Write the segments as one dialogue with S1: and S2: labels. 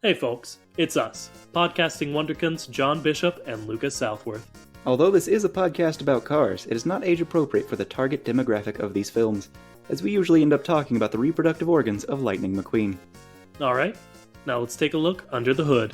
S1: Hey folks, it's us, podcasting wonderkins John Bishop and Lucas Southworth.
S2: Although this is a podcast about cars, it is not age appropriate for the target demographic of these films, as we usually end up talking about the reproductive organs of Lightning McQueen.
S1: Alright, now let's take a look under the hood.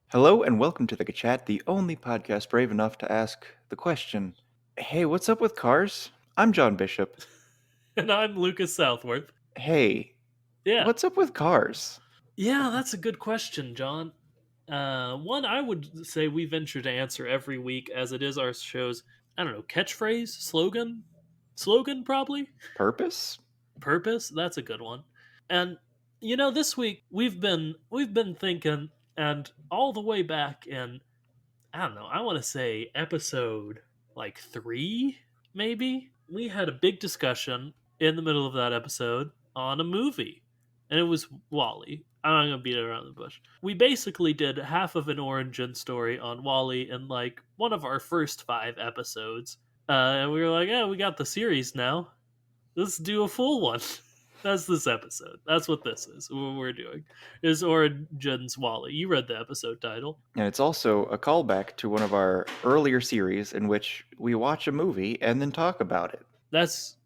S2: Hello and welcome to the Chat, the only podcast brave enough to ask the question, hey, what's up with cars? I'm John Bishop.
S1: And I'm Lucas Southworth.
S2: Hey, what's up with cars?
S1: Yeah, that's a good question, John. One I would say we venture to answer every week, as it is our show's, catchphrase, slogan probably?
S2: Purpose?
S1: That's a good one. And this week we've been thinking, and all the way back in, I want to say episode like 3, maybe, we had a big discussion in the middle of that episode on a movie, and it was WALL-E. I'm not gonna beat it around the bush. We basically did half of an origin story on WALL-E in like one of our first 5 episodes, and we were like, "Yeah, we got the series now. Let's do a full one." That's this episode. That's what this is. What we're doing is Origins WALL-E. You read the episode title.
S2: And it's also a callback to one of our earlier series in which we watch a movie and then talk about it.
S1: That's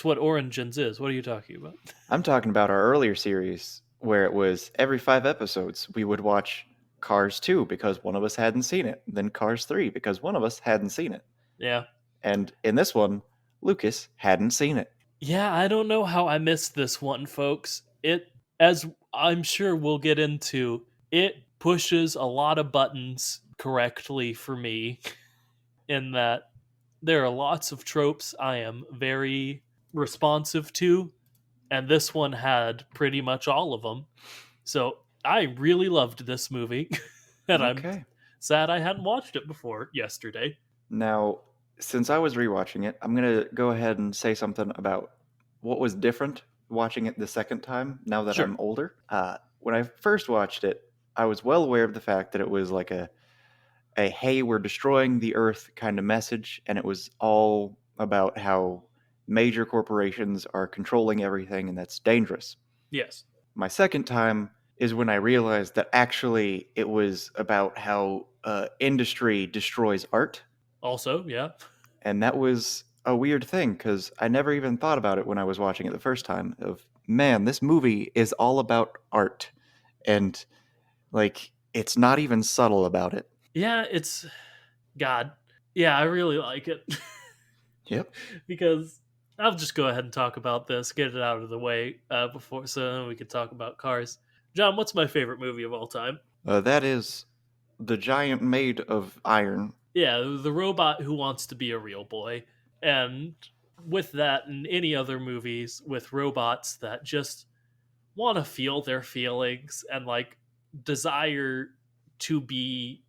S1: what Origins is. What are you talking about?
S2: I'm talking about our earlier series where it was every 5 episodes we would watch Cars 2 because one of us hadn't seen it, then Cars 3 because one of us hadn't seen it.
S1: Yeah.
S2: And in this one, Lucas hadn't seen it.
S1: Yeah, I don't know how I missed this one, folks. It, as I'm sure we'll get into, it pushes a lot of buttons correctly for me in that there are lots of tropes I am very responsive to, and this one had pretty much all of them. So I really loved this movie, and I'm sad I hadn't watched it before yesterday.
S2: Now, since I was rewatching it, I'm going to go ahead and say something about what was different watching it the second time now that I'm older. When I first watched it, I was well aware of the fact that it was like a hey, we're destroying the earth kind of message, and it was all about how major corporations are controlling everything, and that's dangerous.
S1: Yes.
S2: My second time is when I realized that actually it was about how industry destroys art.
S1: Also, yeah.
S2: And that was a weird thing, because I never even thought about it when I was watching it the first time, of, man, this movie is all about art. And, like, it's not even subtle about it.
S1: Yeah, God. Yeah, I really like it.
S2: Yep.
S1: Because I'll just go ahead and talk about this, get it out of the way before, so then we can talk about Cars. John, what's my favorite movie of all time?
S2: That is The Giant Maid of Iron.
S1: Yeah, the robot who wants to be a real boy. And with that and any other movies with robots that just want to feel their feelings and like desire humanity,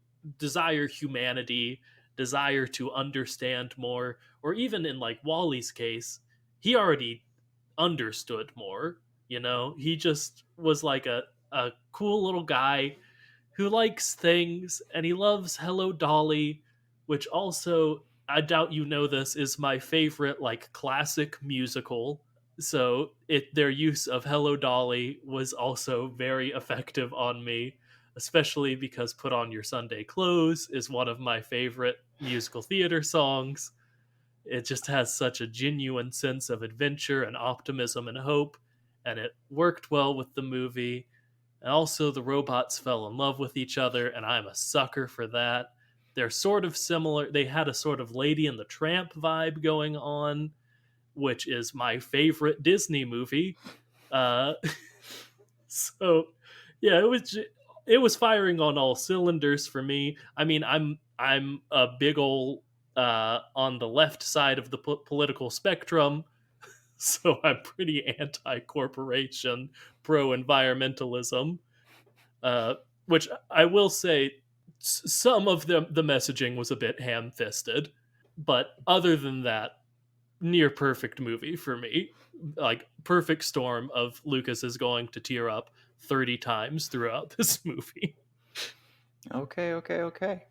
S1: desire to understand more, or even in like WALL-E's case, he already understood more, he just was like a cool little guy who likes things, and he loves Hello Dolly, which also, I doubt you know this, is my favorite like classic musical. So their use of Hello Dolly was also very effective on me, especially because Put On Your Sunday Clothes is one of my favorite musical theater songs. It just has such a genuine sense of adventure and optimism and hope, and it worked well with the movie. And also the robots fell in love with each other, and I'm a sucker for that. They're sort of similar. They had a sort of Lady and the Tramp vibe going on, which is my favorite Disney movie. So yeah, it was firing on all cylinders for me. I mean, I'm a big ol' on the left side of the political spectrum, So I'm pretty anti corporation, pro environmentalism. Uh, which I will say, some of the messaging was a bit ham fisted, but other than that, near perfect movie for me. Like perfect storm of Lucas is going to tear up 30 times throughout this movie.
S2: Okay, okay, okay.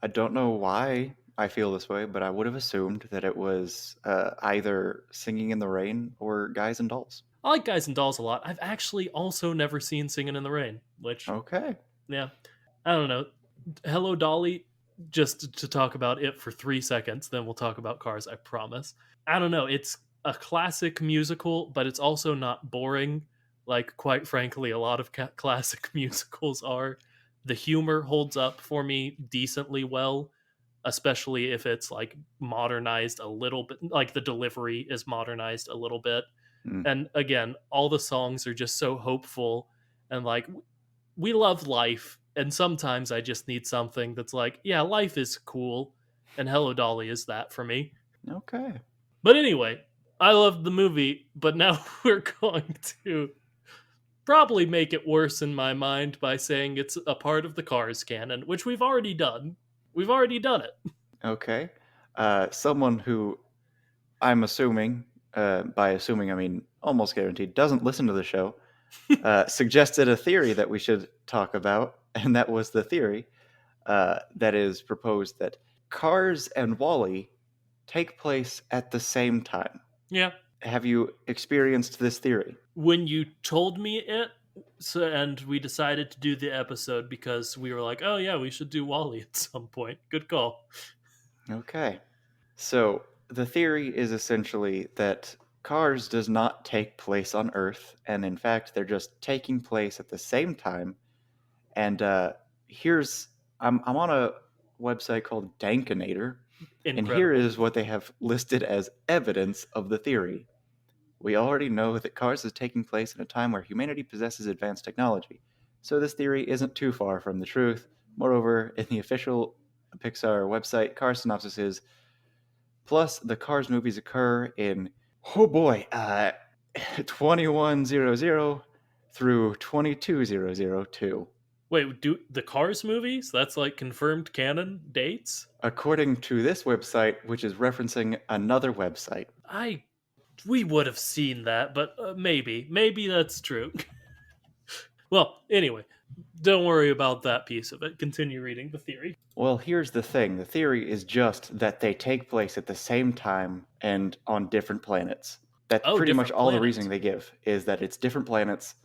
S2: I don't know why I feel this way, but I would have assumed that it was either Singing in the Rain or Guys and Dolls.
S1: I like Guys and Dolls a lot. I've actually also never seen Singing in the Rain, which,
S2: Okay.
S1: yeah, I don't know. Hello Dolly, just to talk about it for 3 seconds, then we'll talk about Cars, I promise. I don't know. It's a classic musical, but it's also not boring. Like, quite frankly, a lot of classic musicals are. The humor holds up for me decently well, especially if it's like modernized a little bit. Like, the delivery is modernized a little bit.
S2: Mm,
S1: And again, all the songs are just so hopeful and like we love life, and sometimes I just need something that's like, yeah, life is cool, and Hello Dolly is that for me.
S2: okay.
S1: But anyway, I loved the movie, but now we're going to probably make it worse in my mind by saying it's a part of the Cars canon, which we've already done. We've already done it.
S2: Okay. Someone who I'm assuming, by assuming I mean almost guaranteed, doesn't listen to the show, suggested a theory that we should talk about, and that was the theory that is proposed that Cars and Wally take place at the same time.
S1: Yeah.
S2: Have you experienced this theory?
S1: When you told me it, so, and we decided to do the episode because we were like, oh yeah, we should do Wally at some point. Good call.
S2: Okay. So the theory is essentially that Cars does not take place on Earth, and in fact, they're just taking place at the same time. And here's I'm on a website called Dankinator, and here
S1: Incredible.
S2: is what they have listed as evidence of the theory. We already know that Cars is taking place in a time where humanity possesses advanced technology, so this theory isn't too far from the truth. Moreover, in the official Pixar website, Cars synopsis is plus the Cars movies occur in, oh boy, 2100 through 22002.
S1: Wait, do the Cars movies? That's like confirmed canon dates?
S2: According to this website, which is referencing another website.
S1: I we would have seen that, but maybe that's true. Well, anyway, don't worry about that piece of it. Continue reading the theory.
S2: Well, here's the thing the theory is just that they take place at the same time and on different planets. That's
S1: Oh,
S2: pretty much
S1: different
S2: all the
S1: planets.
S2: reasoning they give, is that it's different planets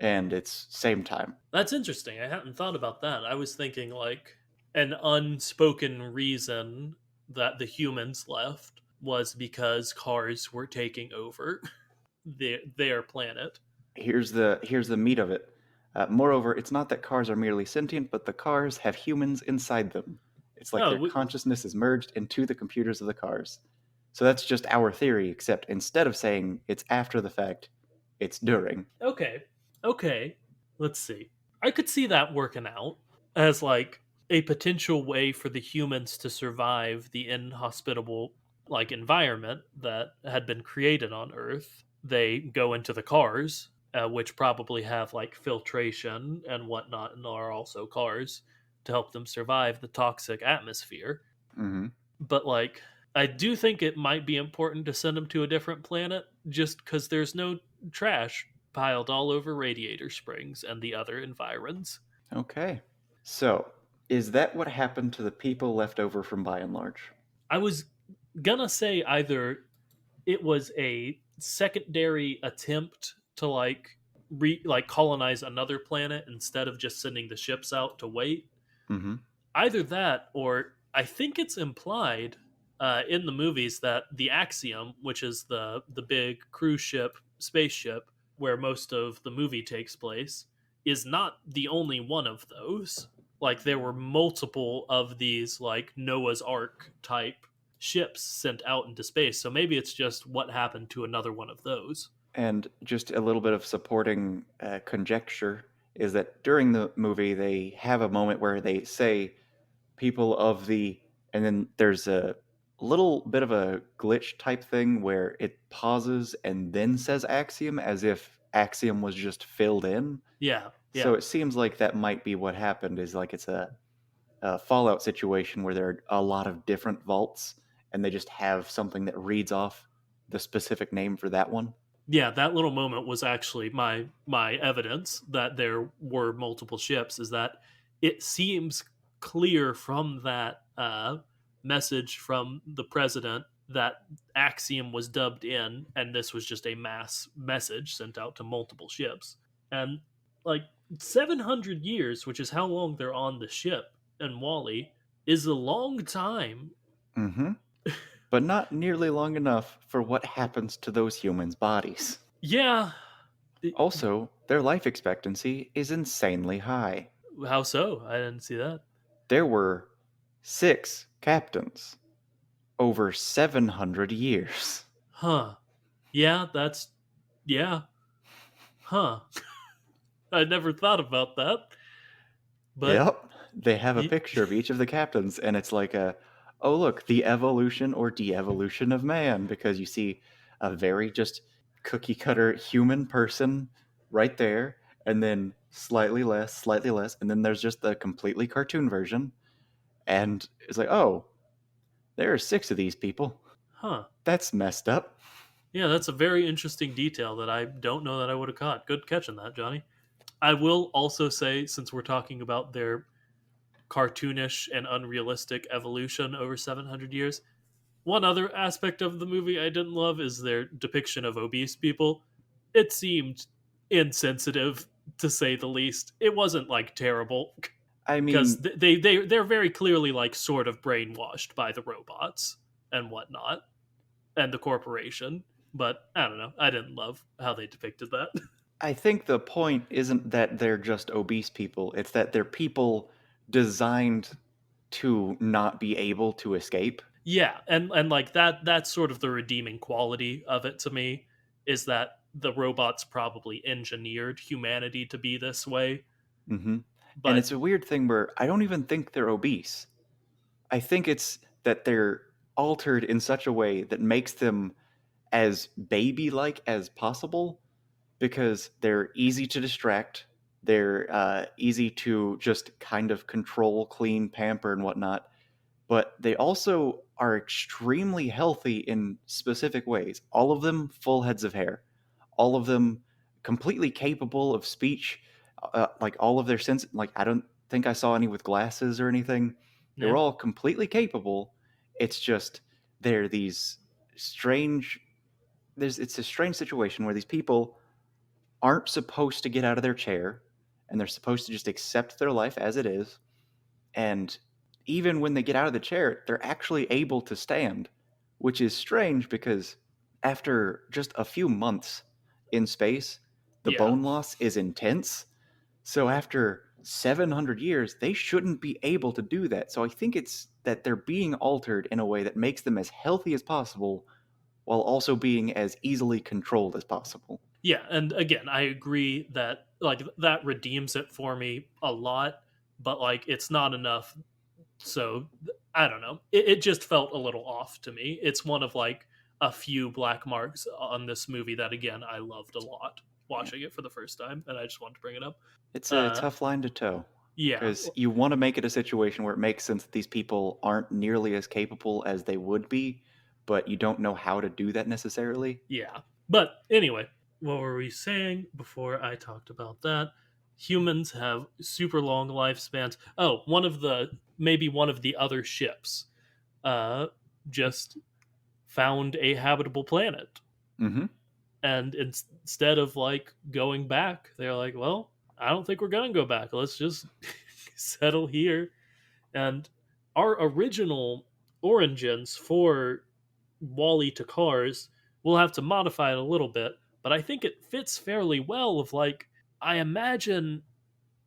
S2: and it's same time.
S1: That's interesting. I hadn't thought about that. I was thinking like an unspoken reason that the humans left was because cars were taking over their planet.
S2: Here's the meat of it. Moreover, it's not that cars are merely sentient, but the cars have humans inside them. It's like
S1: Oh,
S2: their consciousness is merged into the computers of the cars. So that's just our theory, except instead of saying it's after the fact, it's during.
S1: okay. Okay. Let's see. I could see that working out as like a potential way for the humans to survive the inhospitable like environment that had been created on Earth. They go into the cars, which probably have like filtration and whatnot, and are also cars to help them survive the toxic atmosphere.
S2: Hmm.
S1: But like, I do think it might be important to send them to a different planet just because there's no trash piled all over Radiator Springs and the other environs.
S2: Okay. So, is that what happened to the people left over from By and Large?
S1: I was gonna say either it was a secondary attempt to like colonize another planet instead of just sending the ships out to wait.
S2: Hmm.
S1: Either that, or I think it's implied in the movies that the Axiom, which is the big cruise ship spaceship where most of the movie takes place, is not the only one of those. Like there were multiple of these like Noah's Ark type ships sent out into space. So maybe it's just what happened to another one of those.
S2: And just a little bit of supporting conjecture is that during the movie, they have a moment where they say people of the, and then there's a little bit of a glitch type thing where it pauses and then says Axiom as if Axiom was just filled in.
S1: Yeah,
S2: So
S1: yeah.
S2: it seems like that might be what happened. Is like it's a Fallout situation where there are a lot of different vaults, and they just have something that reads off the specific name for that one.
S1: Yeah, that little moment was actually my evidence that there were multiple ships. Is that it seems clear from that message from the president that Axiom was dubbed in, and this was just a mass message sent out to multiple ships. And like 700 years, which is how long they're on the ship, and Wally is a long time.
S2: Mm-hmm. But not nearly long enough for what happens to those humans' bodies.
S1: Yeah,
S2: Also, their life expectancy is insanely high.
S1: how so? I didn't see that.
S2: There were 6 captains over 700 years.
S1: Huh. Yeah, yeah. Huh. I never thought about that. But
S2: Yep. They have a
S1: y-
S2: picture of each of the captains, and it's like oh, look, the evolution or de evolution of man, because you see a very just cookie cutter human person right there, and then slightly less, and then there's just the completely cartoon version. And it's like, oh, there are 6 of these people.
S1: huh.
S2: That's messed up.
S1: Yeah, that's a very interesting detail that I don't know that I would have caught. Good catching that, Johnny. I will also say, since we're talking about their cartoonish and unrealistic evolution over 700 years, one other aspect of the movie I didn't love is their depiction of obese people. It seemed insensitive, to say the least. It wasn't like terrible,
S2: I
S1: because
S2: mean,
S1: they're very clearly like sort of brainwashed by the robots and whatnot and the corporation. But I don't know. I didn't love how they depicted that.
S2: I think the point isn't that they're just obese people, it's that they're people designed to not be able to escape.
S1: Yeah, and like that's sort of the redeeming quality of it to me, is that the robots probably engineered humanity to be this way.
S2: Hmm. And
S1: But
S2: it's a weird thing where I don't even think they're obese. I think it's that they're altered in such a way that makes them as baby like as possible because they're easy to distract. They're easy to just kind of control, clean, pamper, and whatnot. But they also are extremely healthy in specific ways. All of them full heads of hair, all of them completely capable of speech. Like all of their sense, like I don't think I saw any with glasses or anything. They were
S1: yeah,
S2: all completely capable. It's just they're these strange. It's a strange situation where these people aren't supposed to get out of their chair, and they're supposed to just accept their life as it is, and even when they get out of the chair, they're actually able to stand, which is strange because after just a few months in space, the
S1: yeah,
S2: bone loss is intense. So after 700 years, they shouldn't be able to do that. So I think it's that they're being altered in a way that makes them as healthy as possible while also being as easily controlled as possible.
S1: yeah. And again, I agree that like that redeems it for me a lot, but like it's not enough. So I don't know. It just felt a little off to me. It's one of like a few black marks on this movie that again I loved a lot
S2: Yeah.
S1: watching it for the first time, and I just wanted to bring it up.
S2: It's a
S1: Uh,
S2: tough line to toe
S1: yeah,
S2: because you want to make it a situation where it makes sense that these people aren't nearly as capable as they would be, but you don't know how to do that necessarily.
S1: yeah. But anyway, what were we saying before I talked about that? Humans have super long lifespans. Oh, one of the other ships uh just found a habitable planet.
S2: Mm-hmm.
S1: And instead of like going back, they're like, well, I don't think we're going to go back. Let's just settle here. And our original origins for Wally to Cars, we'll have to modify it a little bit, but I think it fits fairly well with like, I imagine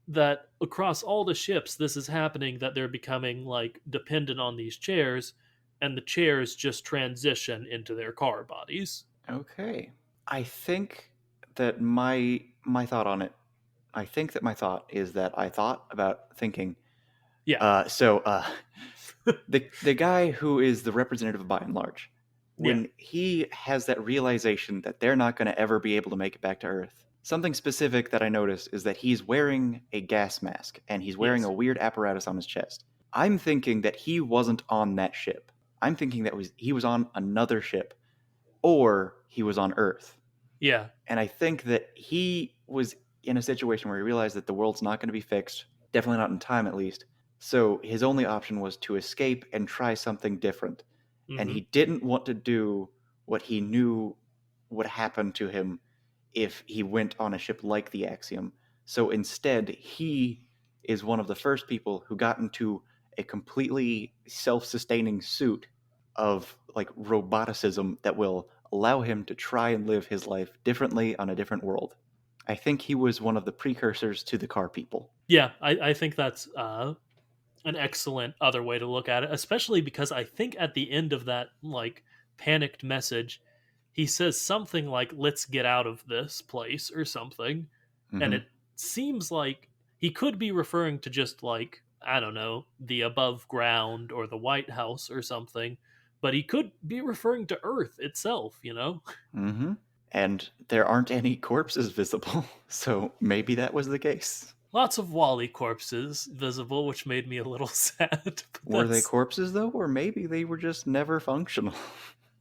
S1: that across all the ships, this is happening, that they're becoming like dependent on these chairs, and the chairs just transition into their car bodies.
S2: Okay. I think that my thought on it, I think that my thought is that I thought about thinking,
S1: Yeah.
S2: So the guy who is the representative by and large,
S1: Yeah.
S2: when he has that realization that they're not going to ever be able to make it back to Earth, something specific that I noticed is that he's wearing a gas mask and he's wearing a
S1: Yes.
S2: weird apparatus on his chest. I'm thinking that he wasn't on that ship. I'm thinking that he was on another ship or he was on Earth.
S1: Yeah.
S2: And I think that he was in a situation where he realized that the world's not going to be fixed, definitely not in time at least. So his only option was to escape and try something different. And
S1: Mm-hmm.
S2: he didn't want to do what he knew would happen to him if he went on a ship like the Axiom. So instead, he is one of the first people who got into a completely self sustaining suit of like roboticism that will allow him to try and live his life differently on a different world. I think he was one of the precursors to the car people.
S1: Yeah, I think that's an excellent other way to look at it, especially because I think at the end of that like panicked message, he says something like "Let's get out of this place" or something, and
S2: Hmm.
S1: it seems like he could be referring to just like I don't know the above ground or the White House or something, but he could be referring to Earth itself. You know,
S2: Hmm. And there aren't any corpses visible, so maybe that was the case.
S1: lots of Wally corpses visible, which made me a little sad. But
S2: Were they
S1: that's
S2: corpses though, or maybe they were just never functional?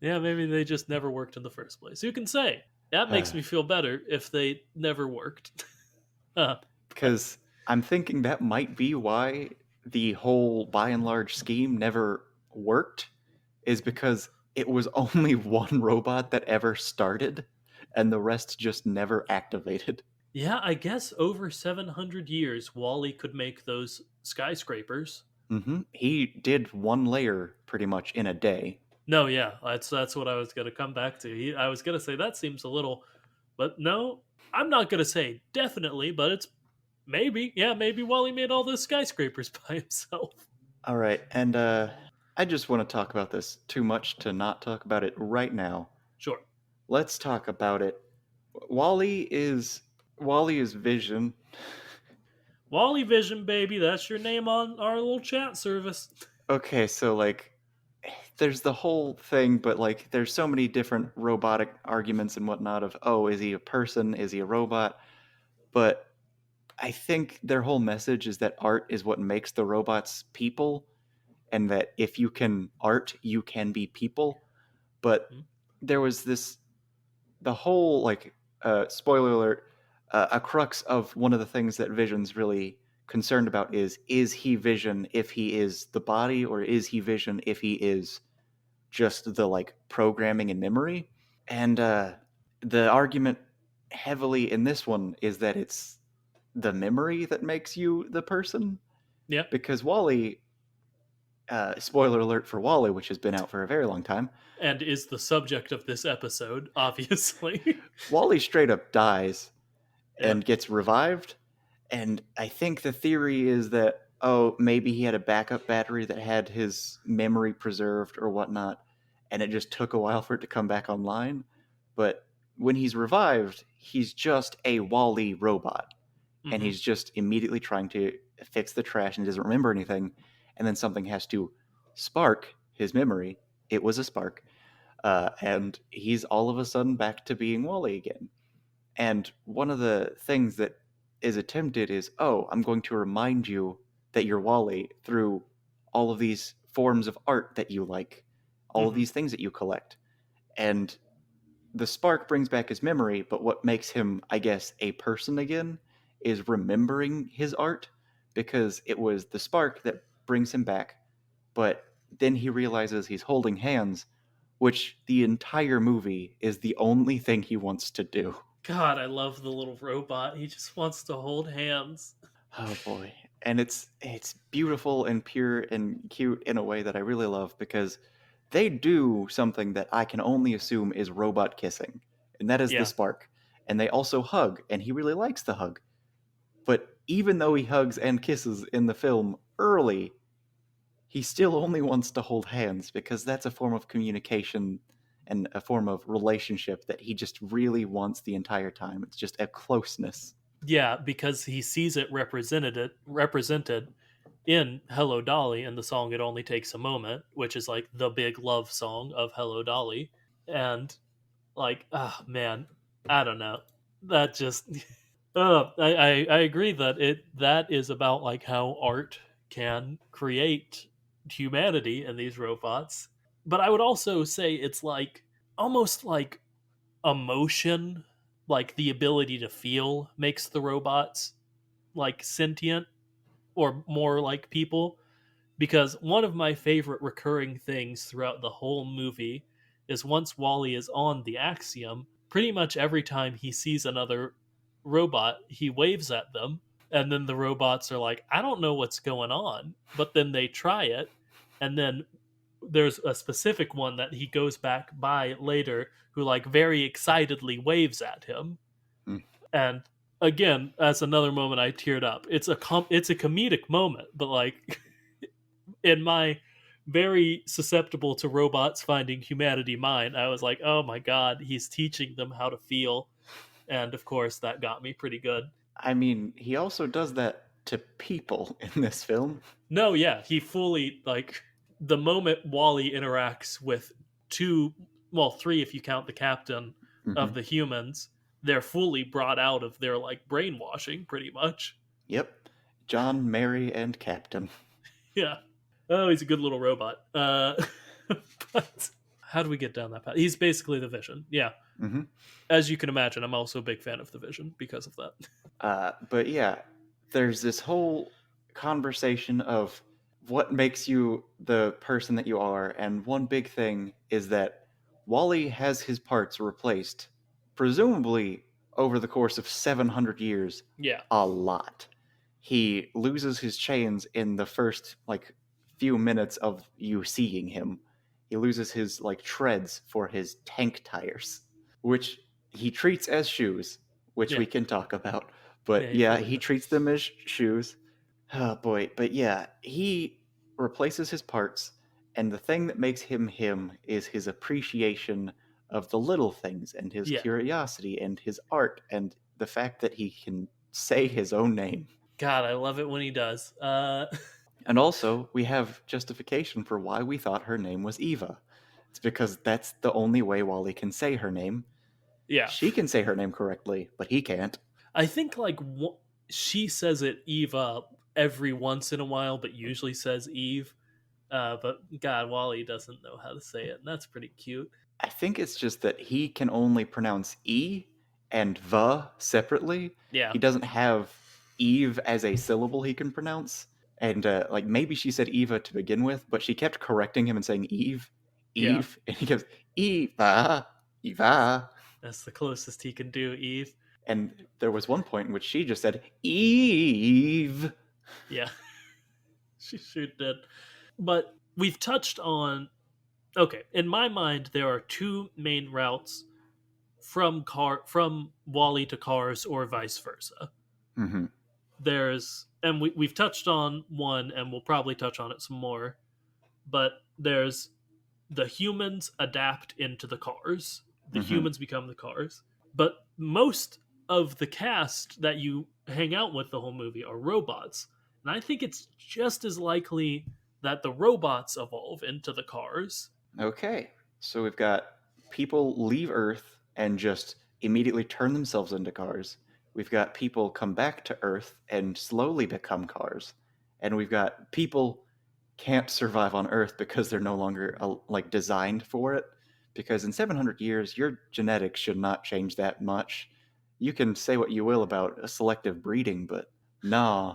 S1: yeah, maybe they just never worked in the first place. Who can say? That makes me feel better if they never worked. But
S2: Because I'm thinking that might be why the whole by and large scheme never worked, is because it was only one robot that ever started, and the rest just never activated.
S1: yeah, I guess over 700 years, Wally could make those skyscrapers.
S2: He did one layer pretty much in a day.
S1: No, yeah, that's what I was gonna come back to. I was gonna say that seems a little, but no, I'm not gonna say definitely, but it's maybe, yeah, maybe Wally made all those skyscrapers by himself.
S2: All right, and I just want to talk about this too much to not talk about it right now.
S1: Sure,
S2: Let's talk about it. Wally is Wally is Vision.
S1: Wally Vision, baby, that's your name on our little chat service.
S2: Okay, so like there's the whole thing, but like there's so many different robotic arguments and whatnot of, oh, is he a person? Is he a robot? But I think their whole message is that art is what makes the robots people, and that if you can art, you can be people. But
S1: Hmm?
S2: there was this the whole like spoiler alert, a crux of one of the things that Vision's really concerned about is he Vision if he is the body, or is he Vision if he is just the like programming and memory? And the argument heavily in this one is that it's the memory that makes you the person,
S1: Yeah,
S2: because Wally, spoiler alert for Wally, which has been out for a very long time,
S1: and is the subject of this episode, obviously.
S2: Wally straight up dies
S1: Yeah.
S2: and gets revived. And I think the theory is that, oh, maybe he had a backup battery that had his memory preserved or whatnot, and it just took a while for it to come back online. But when he's revived, he's just a Wally robot, and
S1: Hmm.
S2: he's just immediately trying to fix the trash and he doesn't remember anything. And then something has to spark his memory. It was a spark. And he's all of a sudden back to being Wally again. And one of the things that is attempted is, oh, I'm going to remind you that you're Wally through all of these forms of art that you like, all of
S1: Hmm.
S2: these things that you collect. And the spark brings back his memory, but what makes him, I guess, a person again is remembering his art, because it was the spark that brings him back. But then he realizes he's holding hands, which the entire movie is the only thing he wants to do.
S1: God, I love the little robot. He just wants to hold hands.
S2: Oh boy. And it's beautiful and pure and cute in a way that I really love, because they do something that I can only assume is robot kissing, and that is the
S1: Yeah,
S2: spark. And they also hug, and he really likes the hug. But even though he hugs and kisses in the film early, he still only wants to hold hands, because that's a form of communication and a form of relationship that he just really wants the entire time. It's just a closeness.
S1: yeah, because he sees it represented, in Hello Dolly in the song It Only Takes a Moment, which is like the big love song of Hello Dolly. And like, ah, oh, man, I don't know. That just I agree that that is about like how art can create humanity in these robots. But I would also say it's like almost like emotion, like the ability to feel makes the robots like sentient or more like people, because one of my favorite recurring things throughout the whole movie is once Wally is on the Axiom, pretty much every time he sees another robot, he waves at them, and then the robots are like, I don't know what's going on, but then they try it, and then there's a specific one that he goes back by later who like very excitedly waves at him.
S2: Hmm.
S1: And again, that's another moment I teared up. It's a comedic moment, but like in my very susceptible to robots finding humanity mind, I was like, oh my god, he's teaching them how to feel. And of course, that got me pretty good.
S2: I mean, he also does that to people in this film.
S1: No, yeah, he fully, like, the moment Wally interacts with two, well, three if you count the captain of
S2: Hmm.
S1: the humans, they're fully brought out of their, like, brainwashing, pretty much.
S2: Yep. John, Mary, and Captain.
S1: Yeah. Oh, he's a good little robot. But how do we get down that path? He's basically the Vision. Yeah.
S2: Hmm.
S1: As you can imagine, I'm also a big fan of the Vision because of that.
S2: But yeah, there's this whole conversation of what makes you the person that you are, and one big thing is that Wally has his parts replaced, presumably over the course of 700 years,
S1: Yeah.
S2: a lot. He loses his chains in the first like few minutes of you seeing him. He loses his like treads for his tank tires, which he treats as shoes, which
S1: Yeah.
S2: we can talk about.
S1: Yeah,
S2: But
S1: he
S2: yeah,
S1: fully
S2: he
S1: does.
S2: treats them as shoes. Oh boy, but yeah, he replaces his parts, and the thing that makes him him is his appreciation of the little things and his
S1: Yeah.
S2: curiosity and his art and the fact that he can say his own name.
S1: God, I love it when he does.
S2: And also, we have justification for why we thought her name was Eva. It's because that's the only way Wally can say her name.
S1: Yeah.
S2: She can say her name correctly, but he can't.
S1: I think, like, she says it Eva every once in a while, but usually says Eve. But God, Wally doesn't know how to say it, and that's pretty cute.
S2: I think it's just that he can only pronounce E and the separately.
S1: Yeah.
S2: He doesn't have Eve as a syllable he can pronounce. And like maybe she said Eva to begin with, but she kept correcting him and saying Eve,
S1: Yeah.
S2: Eve, and he goes Eva, Eva.
S1: That's the closest he can do, Eve.
S2: And there was one point in which she just said Eve.
S1: Yeah. She sure did. But we've touched on, okay, in my mind there are two main routes from Wally to Cars or vice versa.
S2: Hmm.
S1: There's, and we've touched on one and we'll probably touch on it some more, but there's the humans adapt into the cars. The
S2: Hmm.
S1: humans become the cars. But most of the cast that you hang out with the whole movie are robots. And I think it's just as likely that the robots evolve into the cars.
S2: Okay, so we've got people leave Earth and just immediately turn themselves into cars. We've got people come back to Earth and slowly become cars. And we've got people can't survive on Earth because they're no longer like designed for it. Because in 700 years, your genetics should not change that much. You can say what you will about selective breeding, but nah,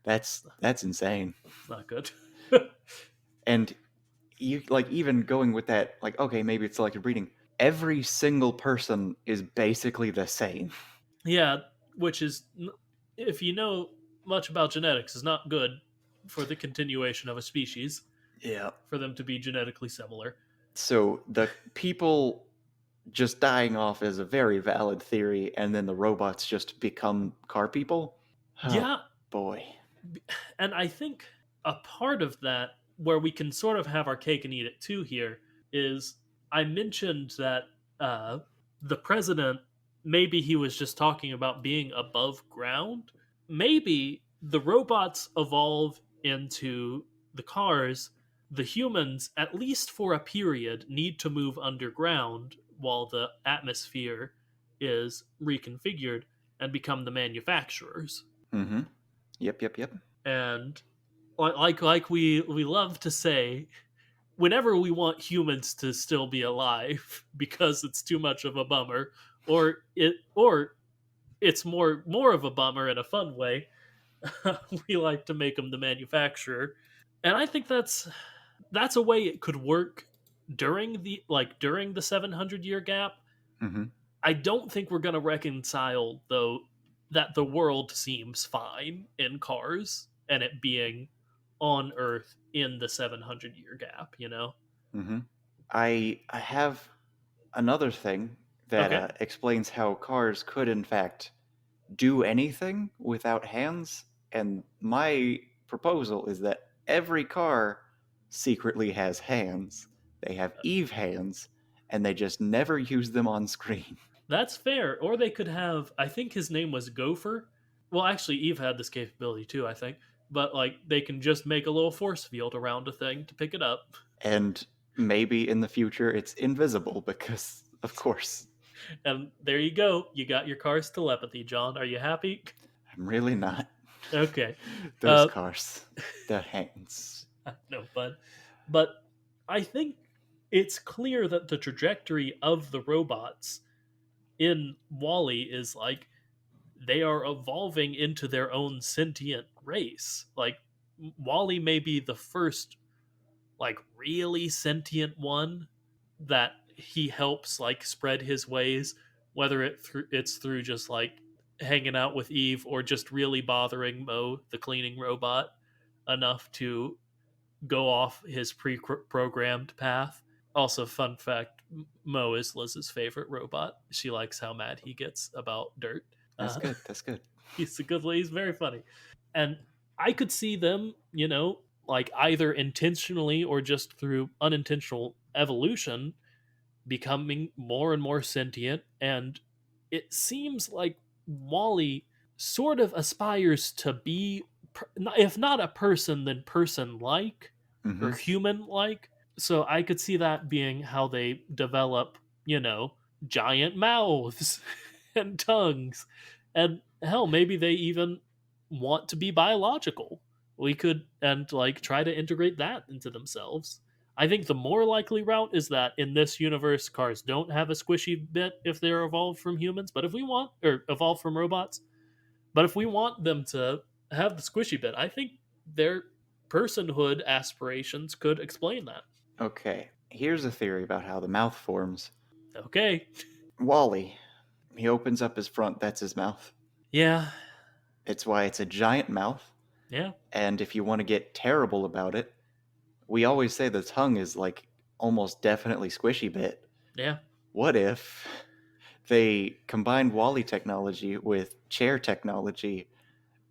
S2: that's insane.
S1: It's not good.
S2: And you like even going with that, like okay, maybe it's selective breeding. Every single person is basically the same.
S1: Yeah, which is, if you know much about genetics, is not good for the continuation of a species,
S2: Yeah.
S1: for them to be genetically similar.
S2: So the people just dying off is a very valid theory, and then the robots just become car people. Oh
S1: Yeah,
S2: boy.
S1: and I think a part of that, where we can sort of have our cake and eat it too here, is I mentioned that uh, the president, maybe he was just talking about being above ground. Maybe the robots evolve into the cars, the humans, at least for a period, need to move underground while the atmosphere is reconfigured and become the manufacturers.
S2: Mm-hmm. Yep, yep, yep.
S1: And like we love to say, whenever we want humans to still be alive because it's too much of a bummer, or it's more of a bummer in a fun way, we like to make them the manufacturer. And I think that's a way it could work during the 700-year gap.
S2: Mm-hmm.
S1: I don't think we're going to reconcile though that the world seems fine in cars and it being on Earth in the 700-year gap, you know?
S2: Mm-hmm. I have another thing that
S1: Okay.
S2: explains how cars could, in fact, do anything without hands. And my proposal is that every car secretly has hands. They have Eve hands, and they just never use them on screen.
S1: That's fair. Or they could have, I think his name was Gopher. Well, actually, Eve had this capability too, I think. But, like, they can just make a little force field around a thing to pick it up.
S2: And maybe in the future it's invisible because, of course,
S1: And there you go. You got your car's telepathy, John. Are you happy?
S2: I'm really not.
S1: Okay.
S2: Those
S1: Uh,
S2: cars, the hands.
S1: no fun. But I think it's clear that the trajectory of the robots in Wally is like they are evolving into their own sentient race. Like Wally may be the first like really sentient one that he helps like spread his ways, whether it's through just like hanging out with Eve or just really bothering Mo, the cleaning robot, enough to go off his pre-programmed path. Also, fun fact: Mo is Liz's favorite robot. She likes how mad he gets about dirt.
S2: That's
S1: Uh,
S2: good. That's good.
S1: he's a good. He's very funny, and I could see them, like either intentionally or just through unintentional evolution, becoming more and more sentient. And it seems like Wally sort of aspires to be, if not a person, then person like or
S2: Mm-hmm.
S1: human like. So I could see that being how they develop, giant mouths and tongues. And hell, maybe they even want to be biological. We could, and like try to integrate that into themselves. I think the more likely route is that in this universe, cars don't have a squishy bit if they're evolved from humans. But if we want, or evolved from robots, but if we want them to have the squishy bit, I think their personhood aspirations could explain that.
S2: Okay, here's a theory about how the mouth forms.
S1: Okay.
S2: Wally, he opens up his front, that's his mouth.
S1: Yeah.
S2: It's why it's a giant mouth.
S1: Yeah.
S2: And if you want to get terrible about it, we always say the tongue is like almost definitely squishy bit.
S1: Yeah.
S2: What if they combined Wally technology with chair technology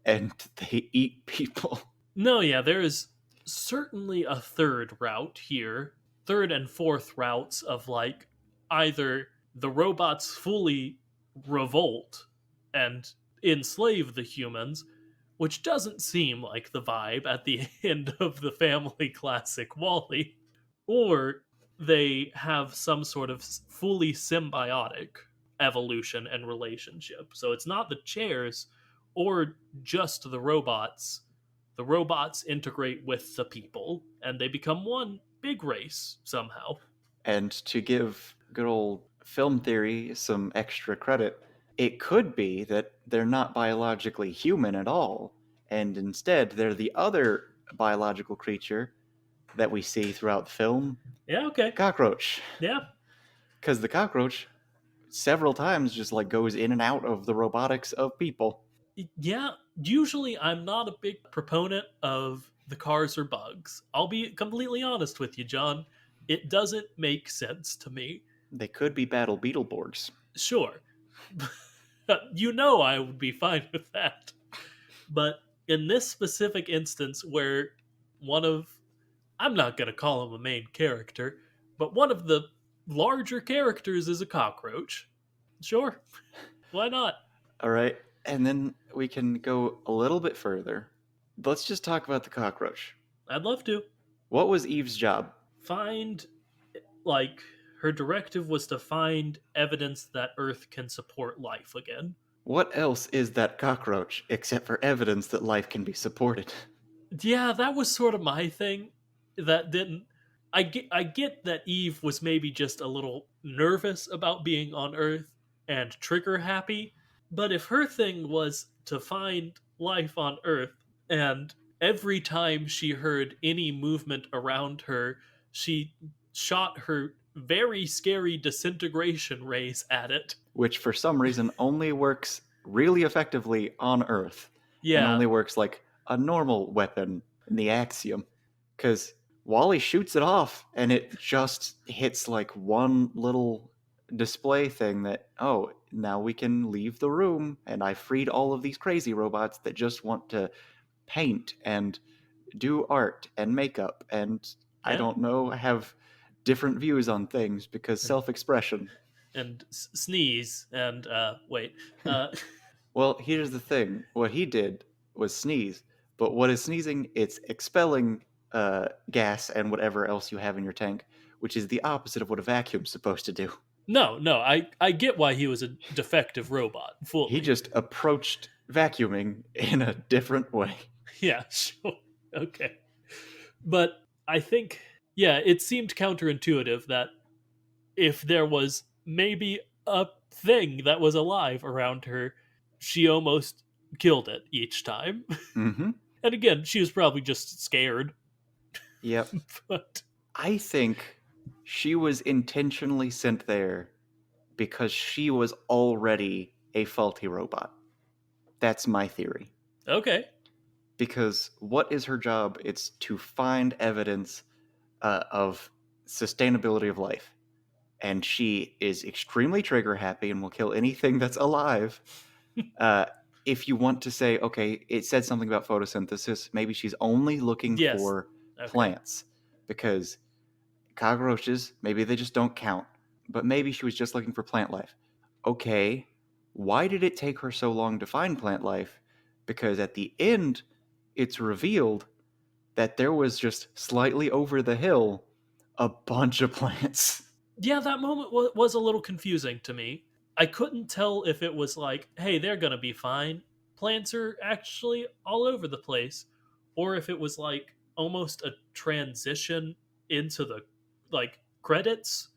S2: and they eat people?
S1: No, yeah, there is certainly a third route here. Third and fourth routes of like either the robots fully revolt and enslave the humans, which doesn't seem like the vibe at the end of the family classic Wally, or they have some sort of fully symbiotic evolution and relationship. So it's not the chairs or just the robots. The robots integrate with the people and they become one big race somehow.
S2: And to give good old film theory some extra credit, it could be that they're not biologically human at all, and instead they're the other biological creature that we see throughout the film,
S1: Yeah, okay.
S2: cockroach.
S1: Yeah.
S2: Because the cockroach several times just like goes in and out of the robotics of people.
S1: Yeah, usually I'm not a big proponent of the cars or bugs. I'll be completely honest with you, John. It doesn't make sense to me.
S2: They could be battle Beetleborgs.
S1: Sure. I would be fine with that. But in this specific instance where one of, I'm not going to call him a main character, but one of the larger characters is a cockroach. Sure. Why not?
S2: All right, and then we can go a little bit further. let's just talk about the cockroach.
S1: I'd love to.
S2: What was Eve's job?
S1: Find, like, her directive was to find evidence that Earth can support life again.
S2: What else is that cockroach except for evidence that life can be supported?
S1: Yeah, that was sort of my thing. That didn't. I get that Eve was maybe just a little nervous about being on Earth and trigger happy, but if her thing was to find life on Earth, and every time she heard any movement around her, she shot her very scary disintegration rays at it.
S2: Which for some reason only works really effectively on Earth and
S1: Yeah,
S2: only works like a normal weapon in the Axiom. Because Wally shoots it off and it just hits like one little display thing that, oh, now we can leave the room and I freed all of these crazy robots that just want to paint and do art and makeup and I
S1: yeah,
S2: don't know, have different views on things because
S1: and
S2: self expression.
S1: sneeze and wait, uh,
S2: Well, here's the thing. What he did was sneeze, but what is sneezing? It's expelling gas and whatever else you have in your tank, which is the opposite of what a vacuum's supposed to do.
S1: no, no, I get why he was a defective robot
S2: He
S1: fully.
S2: just approached vacuuming in a different way.
S1: Yeah, sure, okay, but I think yeah, it seemed counterintuitive that if there was maybe a thing that was alive around her, she almost killed it each time.
S2: Mm-hmm.
S1: And again, she was probably just scared,
S2: Yep.
S1: but
S2: I think she was intentionally sent there because she was already a faulty robot. That's my theory.
S1: okay.
S2: Because what is her job? It's to find evidence of sustainability of life. And she is extremely trigger happy and will kill anything that's alive. Uh, if you want to say, okay, it said something about photosynthesis, maybe she's only looking
S1: Yes.
S2: for
S1: Okay.
S2: plants because cockroaches, maybe they just don't count. But maybe she was just looking for plant life. Okay, why did it take her so long to find plant life? Because at the end, it's revealed that there was just slightly over the hill a bunch of plants.
S1: Yeah, that moment was a little confusing to me. I couldn't tell if it was like, hey, they're gonna be fine. Plants are actually all over the place, or if it was like almost a transition into the like credits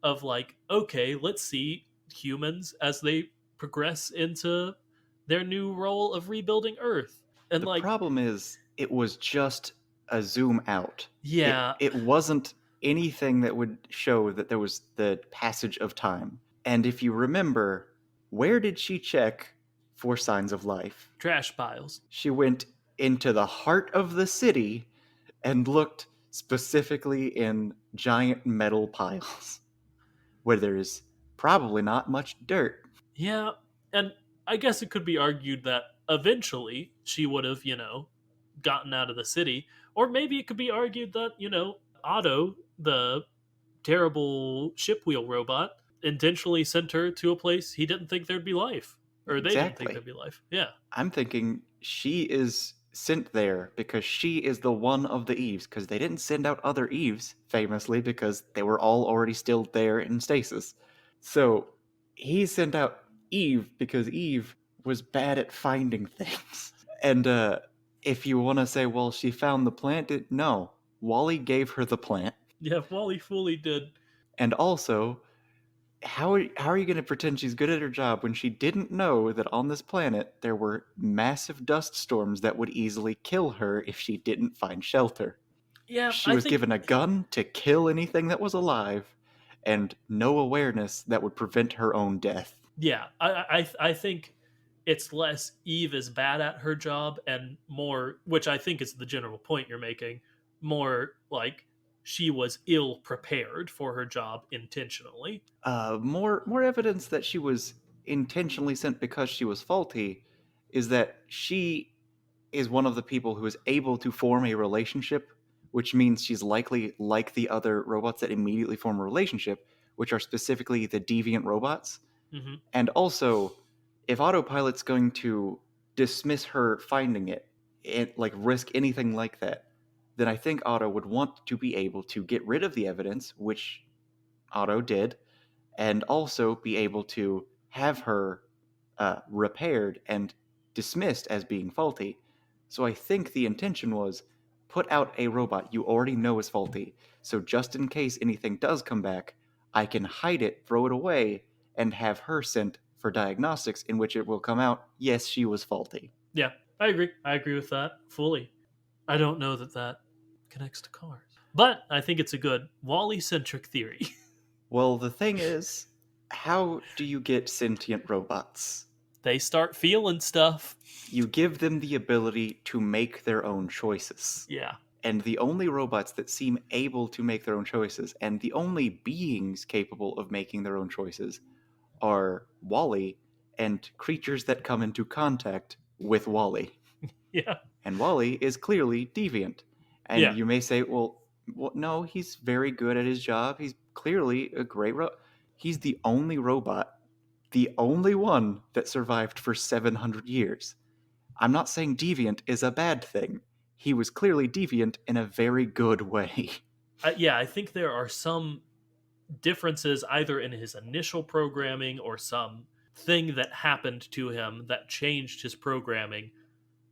S1: of like, okay, let's see humans as they progress into their new role of rebuilding Earth. And
S2: The
S1: like,
S2: problem is, it was just a zoom out.
S1: yeah,
S2: It wasn't anything that would show that there was the passage of time. And if you remember, where did she check for signs of life?
S1: trash piles.
S2: She went into the heart of the city and looked specifically in giant metal piles where there's probably not much dirt.
S1: Yeah, and I guess it could be argued that eventually she would have, gotten out of the city. Or maybe it could be argued that, Otto, the terrible ship wheel robot, intentionally sent her to a place he didn't think there'd be life. Or they didn't think
S2: Exactly.
S1: there'd be life. Yeah.
S2: I'm thinking she is sent there because she is the one of the Eves, because they didn't send out other Eves, famously, because they were all already still there in stasis. So he sent out Eve because Eve was bad at finding things. And if you want to say, well, she found the plant, no. Wally gave her the plant.
S1: Yeah, Wally fully did.
S2: And also, how are you going to pretend she's good at her job when she didn't know that on this planet there were massive dust storms that would easily kill her if she didn't find shelter?
S1: Yeah,
S2: She
S1: I
S2: was
S1: think
S2: given a gun to kill anything that was alive and no awareness that would prevent her own death.
S1: yeah, I think it's less Eve is bad at her job and more, which I think is the general point you're making, more like she was ill prepared for her job intentionally.
S2: More evidence that she was intentionally sent because she was faulty is that she is one of the people who is able to form a relationship, which means she's likely like the other robots that immediately form a relationship, which are specifically the deviant robots.
S1: Hmm.
S2: And also, if autopilot's going to dismiss her finding it, like risk anything like that, then I think Otto would want to be able to get rid of the evidence, which Otto did, and also be able to have her repaired and dismissed as being faulty. So I think the intention was put out a robot you already know is faulty. So just in case anything does come back, I can hide it, throw it away, and have her sent for diagnostics, in which it will come out, yes, she was faulty.
S1: Yeah, I agree. I agree with that fully. I don't know that that connects to cars, but I think it's a good Wally centric theory.
S2: Well, the thing is, how do you get sentient robots?
S1: They start feeling stuff.
S2: You give them the ability to make their own choices.
S1: Yeah.
S2: And the only robots that seem able to make their own choices, and the only beings capable of making their own choices, are Wally and creatures that come into contact with Wally.
S1: Yeah.
S2: And Wally is clearly deviant. And
S1: Yeah.
S2: you may say, well, no, he's very good at his job. He's clearly a great He's the only robot, the only one that survived for 700 years. I'm not saying deviant is a bad thing. He was clearly deviant in a very good way.
S1: Yeah, I think there are some differences either in his initial programming or some thing that happened to him that changed his programming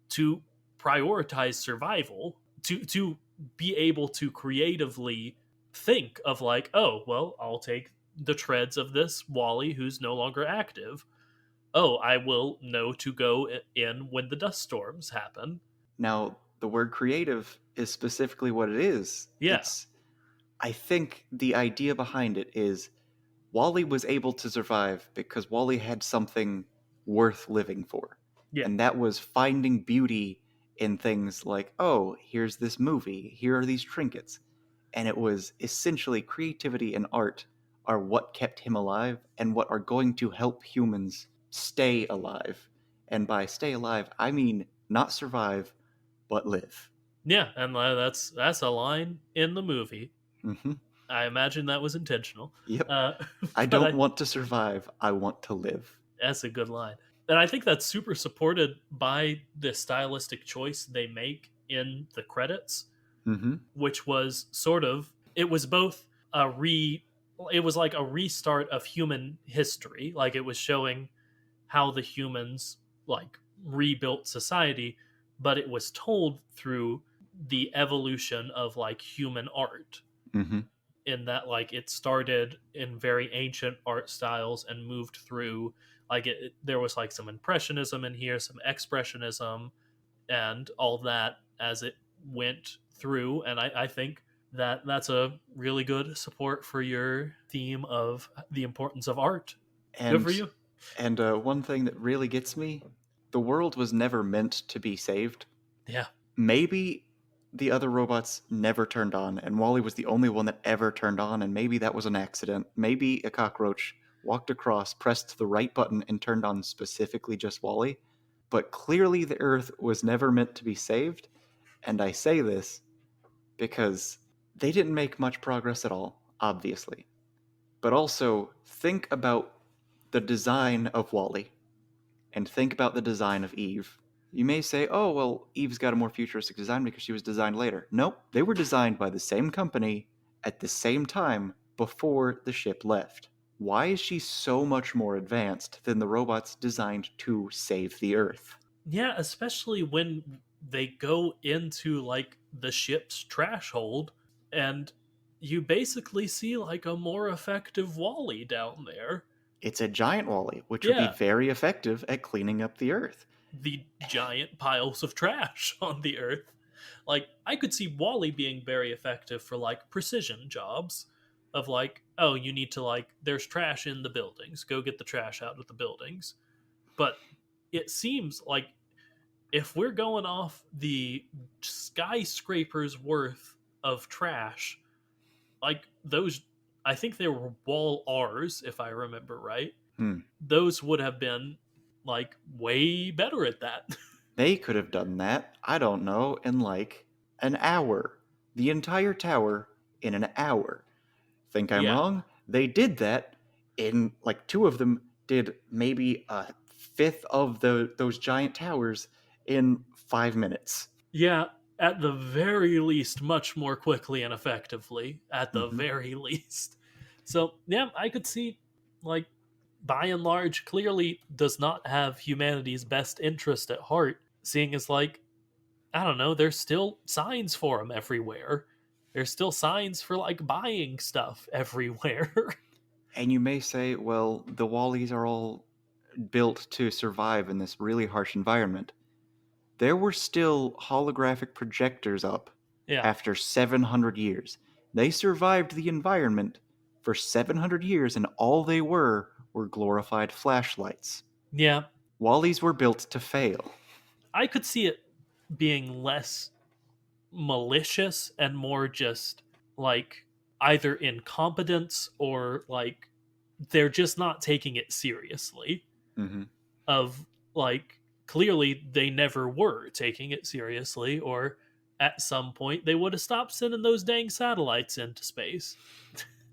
S1: to prioritize survival, to be able to creatively think of like, oh, well, I'll take the treads of this Wally who's no longer active. Oh, I will know to go in when the dust storms happen.
S2: Now, the word creative is specifically what it is.
S1: Yeah.
S2: I think the idea behind it is Wally was able to survive because Wally had something worth living for.
S1: Yeah.
S2: And that was finding beauty in things like, oh, here's this movie, here are these trinkets. And it was essentially creativity and art are what kept him alive and what are going to help humans stay alive. And by stay alive, I mean not survive, but live.
S1: Yeah, and that's a line in the movie.
S2: Hmm.
S1: I imagine that was intentional.
S2: Yep.
S1: Uh,
S2: I
S1: but
S2: don't want to survive, I want to live.
S1: that's a good line. And I think that's super supported by the stylistic choice they make in the credits,
S2: Hmm.
S1: which was sort of it was both a re it was like a restart of human history. Like it was showing how the humans like rebuilt society, but it was told through the evolution of like human art,
S2: Hmm.
S1: in that like it started in very ancient art styles and moved through like there was like some impressionism in here, some expressionism, and all that as it went through. And I think that that's a really good support for your theme of the importance of art. Good for
S2: And
S1: you.
S2: one thing that really gets me, the world was never meant to be saved.
S1: Yeah.
S2: Maybe the other robots never turned on, and Wally was the only one that ever turned on, and maybe that was an accident. Maybe a cockroach walked across, pressed the right button, and turned on specifically just Wally. But clearly, the Earth was never meant to be saved, and I say this because they didn't make much progress at all, obviously. But also, think about the design of Wally and think about the design of Eve. You may say, oh, well, Eve's got a more futuristic design because she was designed later. Nope, they were designed by the same company at the same time before the ship left. Why is she so much more advanced than the robots designed to save the Earth?
S1: Yeah, especially when they go into like the ship's trash hold and you basically see like a more effective Wally down there.
S2: It's a giant Wally, which would be
S1: Yeah,
S2: very effective at cleaning up the Earth.
S1: the giant piles of trash on the earth. Like I could see Wally being very effective for like precision jobs of like, oh, you need to like there's trash in the buildings. Go get the trash out of the buildings. But it seems like if we're going off the skyscrapers worth of trash, like those, I think they were wall R's, if I remember right.
S2: Hmm.
S1: Those would have been like way better at that.
S2: They could have done that, I don't know, in like an hour. The entire tower in an hour. Think I'm
S1: Yeah.
S2: wrong? They did that in like two of them did maybe a fifth of those giant towers in 5 minutes.
S1: Yeah, at the very least, much more quickly and effectively. At the
S2: Hmm.
S1: very least. So, yeah, I could see, like, by and large, clearly does not have humanity's best interest at heart, seeing as, like, I don't know, there's still signs for them everywhere. There's still signs for, like, buying stuff everywhere.
S2: And you may say, well, the Wallies are all built to survive in this really harsh environment. There were still holographic projectors up
S1: Yeah.
S2: after 700 years. They survived the environment for 700 years, and all they were glorified flashlights.
S1: Yeah.
S2: Wallies were built to fail.
S1: I could see it being less malicious and more just like either incompetence or like they're just not taking it seriously.
S2: Hmm.
S1: Of like, clearly they never were taking it seriously, or at some point they would have stopped sending those dang satellites into space.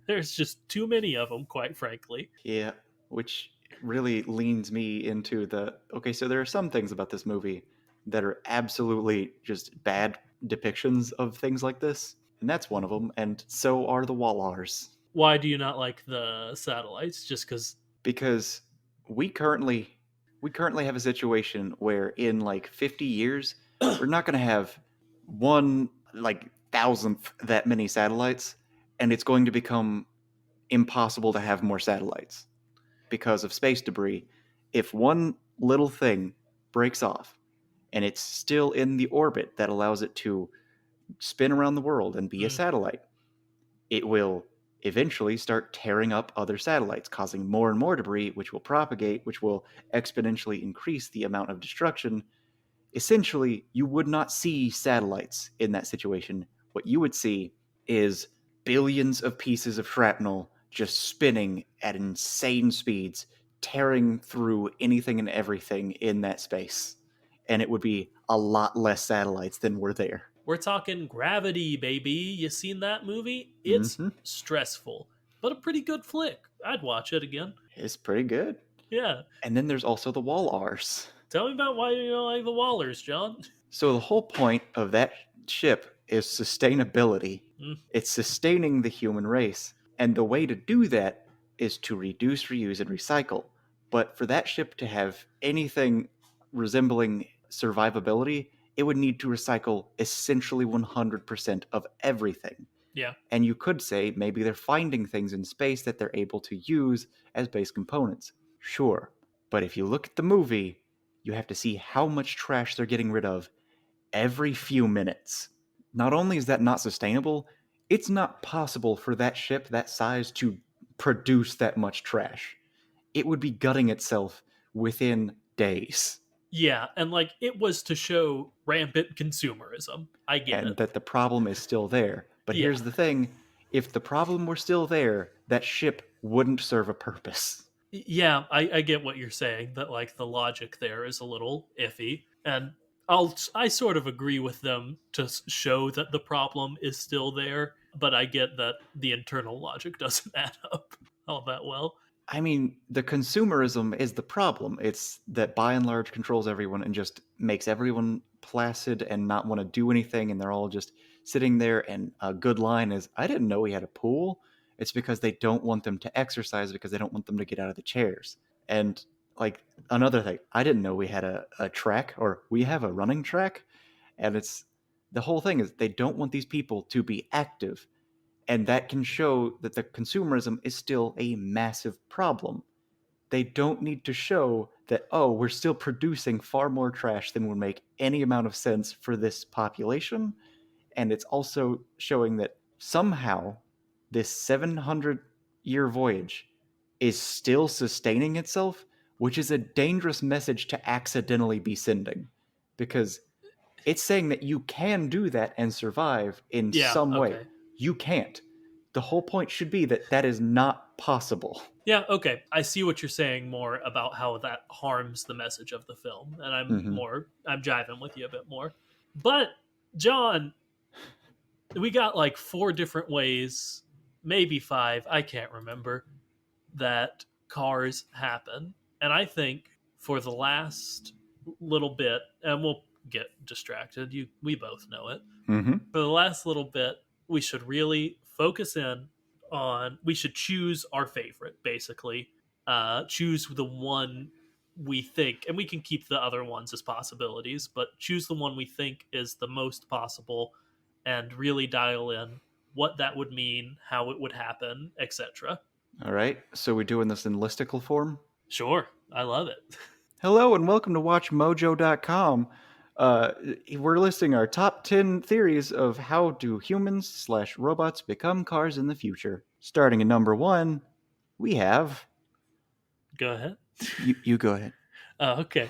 S1: There's just too many of them, quite frankly.
S2: Yeah, which really leans me into the okay, so there are some things about this movie that are absolutely just bad depictions of things like this, and that's one of them, and so are the Wallars.
S1: Why do you not like the satellites? Just because?
S2: Because we currently we currently have a situation where in like 50 years we're not going to have one like thousandth that many satellites, and it's going to become impossible to have more satellites because of space debris. If one little thing breaks off and it's still in the orbit that allows it to spin around the world and be a
S1: Mm,
S2: satellite, it will eventually start tearing up other satellites, causing more and more debris, which will propagate, which will exponentially increase the amount of destruction. Essentially, you would not see satellites in that situation. What you would see is billions of pieces of shrapnel just spinning at insane speeds, tearing through anything and everything in that space. And it would be a lot less satellites than were there.
S1: we're talking Gravity, baby. You seen that movie? It's
S2: Mm-hmm.
S1: stressful, but a pretty good flick. I'd watch it again.
S2: It's pretty good.
S1: Yeah.
S2: And then there's also the wall R's.
S1: Tell me about why you don't like the Wallers, John.
S2: So the whole point of that ship is sustainability.
S1: Mm,
S2: It's sustaining the human race. And the way to do that is to reduce, reuse, and recycle. But for that ship to have anything resembling survivability, it would need to recycle essentially 100% of everything.
S1: yeah.
S2: And you could say maybe they're finding things in space that they're able to use as base components. Sure. But if you look at the movie, you have to see how much trash they're getting rid of every few minutes. Not only is that not sustainable, it's not possible for that ship that size to produce that much trash. It would be gutting itself within days.
S1: Yeah, and like it was to show rampant consumerism. I get
S2: And
S1: it.
S2: that the problem is still there. But
S1: Yeah.
S2: here's the thing, if the problem were still there, that ship wouldn't serve a purpose.
S1: Yeah, I get what you're saying, that like the logic there is a little iffy. And I sort of agree with them to show that the problem is still there, but I get that the internal logic doesn't add up all that well.
S2: I mean, the consumerism is the problem. It's that by and large controls everyone and just makes everyone placid and not want to do anything. And they're all just sitting there. And a good line is, I didn't know we had a pool. It's because they don't want them to exercise because they don't want them to get out of the chairs. And like another thing, I didn't know we had a track or we have a running track. And it's the whole thing is they don't want these people to be active, and that can show that the consumerism is still a massive problem. They don't need to show that, oh, we're still producing far more trash than would make any amount of sense for this population. And it's also showing that somehow this 700-year voyage is still sustaining itself, which is a dangerous message to accidentally be sending. Because it's saying that you can do that and survive in
S1: Yeah,
S2: some way.
S1: okay.
S2: You can't. The whole point should be that that is not possible.
S1: Yeah, okay. I see what you're saying more about how that harms the message of the film, and
S2: Hmm.
S1: I'm jiving with you a bit more. But John, we got like four different ways, maybe five, I can't remember, that cars happen. And I think for the last little bit, and we'll get distracted. We both know it.
S2: Mm-hmm.
S1: For the last little bit, we should really focus in on. We should choose our favorite, basically. Choose the one we think, and we can keep the other ones as possibilities, but choose the one we think is the most possible, and really dial in what that would mean, how it would happen, etc.
S2: All right. So we're doing this in listicle form.
S1: Sure, I love it.
S2: Hello and welcome to WatchMojo.com. Uh, we're listing our top 10 theories of how do humans/robots become cars in the future. Starting at number 1, we have
S1: Go ahead.
S2: you go ahead.
S1: Okay.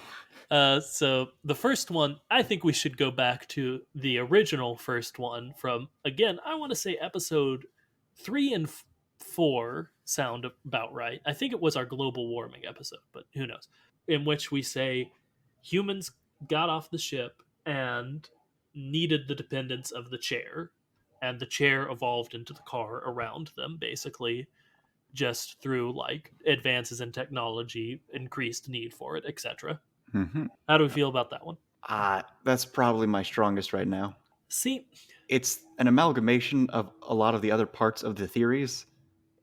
S1: So the first one, I think we should go back to the original first one from, again, I want to say episode 3 and 4 sound about right. I think it was our global warming episode, but who knows? In which we say humans got off the ship and needed the dependence of the chair, and the chair evolved into the car around them, basically just through like advances in technology, increased need for it, etc.
S2: Mm-hmm.
S1: How do we feel about that one?
S2: That's probably my strongest right now.
S1: See,
S2: It's an amalgamation of a lot of the other parts of the theories,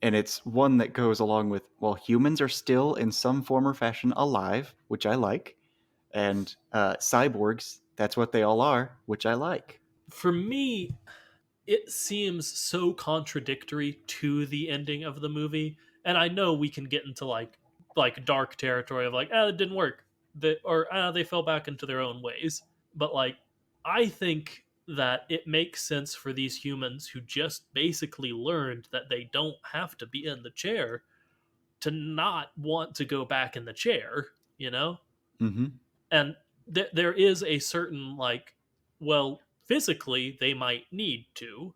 S2: and it's one that goes along with, well, humans are still in some form or fashion alive, which I like, and cyborgs, that's what they all are, which I like.
S1: for me, it seems so contradictory to the ending of the movie, and I know we can get into like dark territory of like, it didn't work, or they fell back into their own ways. But like, I think that it makes sense for these humans who just basically learned that they don't have to be in the chair to not want to go back in the chair, you know?
S2: Mm-hmm.
S1: And there is a certain, like, well, physically, they might need to,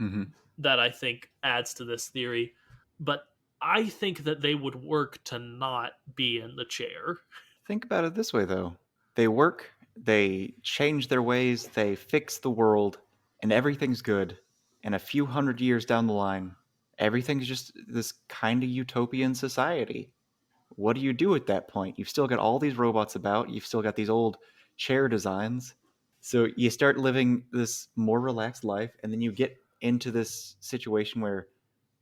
S2: Mm-hmm.
S1: that I think adds to this theory. But I think that they would work to not be in the chair.
S2: Think about it this way, though. They work, they change their ways, they fix the world, and everything's good. And a few hundred years down the line, everything's just this kind of utopian society. What do you do at that point? You've still got all these robots about, you've still got these old chair designs. So you start living this more relaxed life, and then you get into this situation where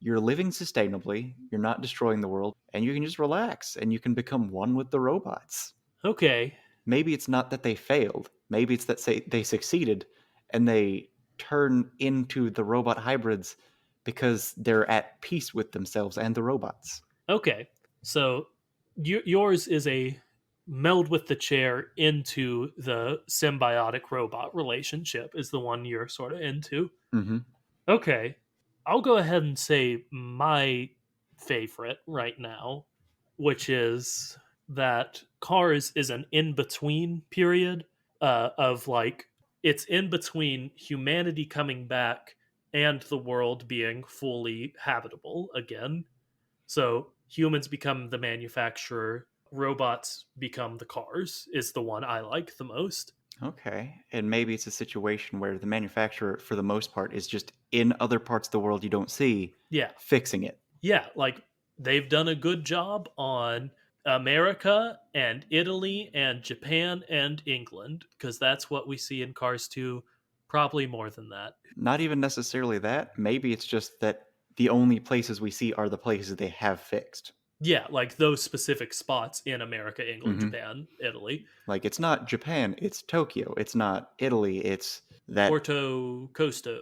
S2: you're living sustainably, you're not destroying the world, and you can just relax and you can become one with the robots.
S1: Okay,
S2: Maybe it's not that they failed, maybe it's that they succeeded and they turn into the robot hybrids because they're at peace with themselves and the robots.
S1: okay. So yours is a meld with the chair into the symbiotic robot relationship, is the one you're sort of into.
S2: Mm-hmm.
S1: Okay. I'll go ahead and say my favorite right now, which is that Cars is an in between period, of like, it's in between humanity coming back and the world being fully habitable again. So humans become the manufacturer, robots become the cars, is the one I like the most.
S2: Okay. And maybe it's a situation where the manufacturer, for the most part, is just in other parts of the world you don't see,
S1: Yeah,
S2: fixing it.
S1: yeah, like they've done a good job on America and Italy and Japan and England, because that's what we see in Cars 2, probably more than that.
S2: Not even necessarily that. Maybe it's just that the only places we see are the places they have fixed.
S1: Yeah, like those specific spots in America, England,
S2: Mm-hmm.
S1: Japan, Italy,
S2: Like, it's not Japan, it's Tokyo. It's not Italy, it's that.
S1: Porto Costo,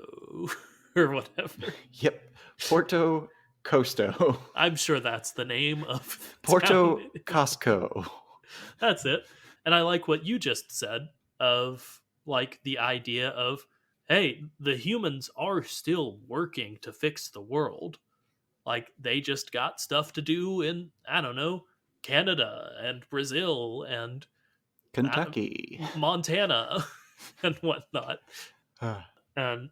S1: or whatever.
S2: Yep. Porto Costo.
S1: I'm sure that's the name of the town.
S2: Porto Costco.
S1: That's it. And I like what you just said of like the idea of, hey, the humans are still working to fix the world. Like they just got stuff to do in, I don't know, Canada and Brazil and
S2: Kentucky.
S1: Montana and whatnot. And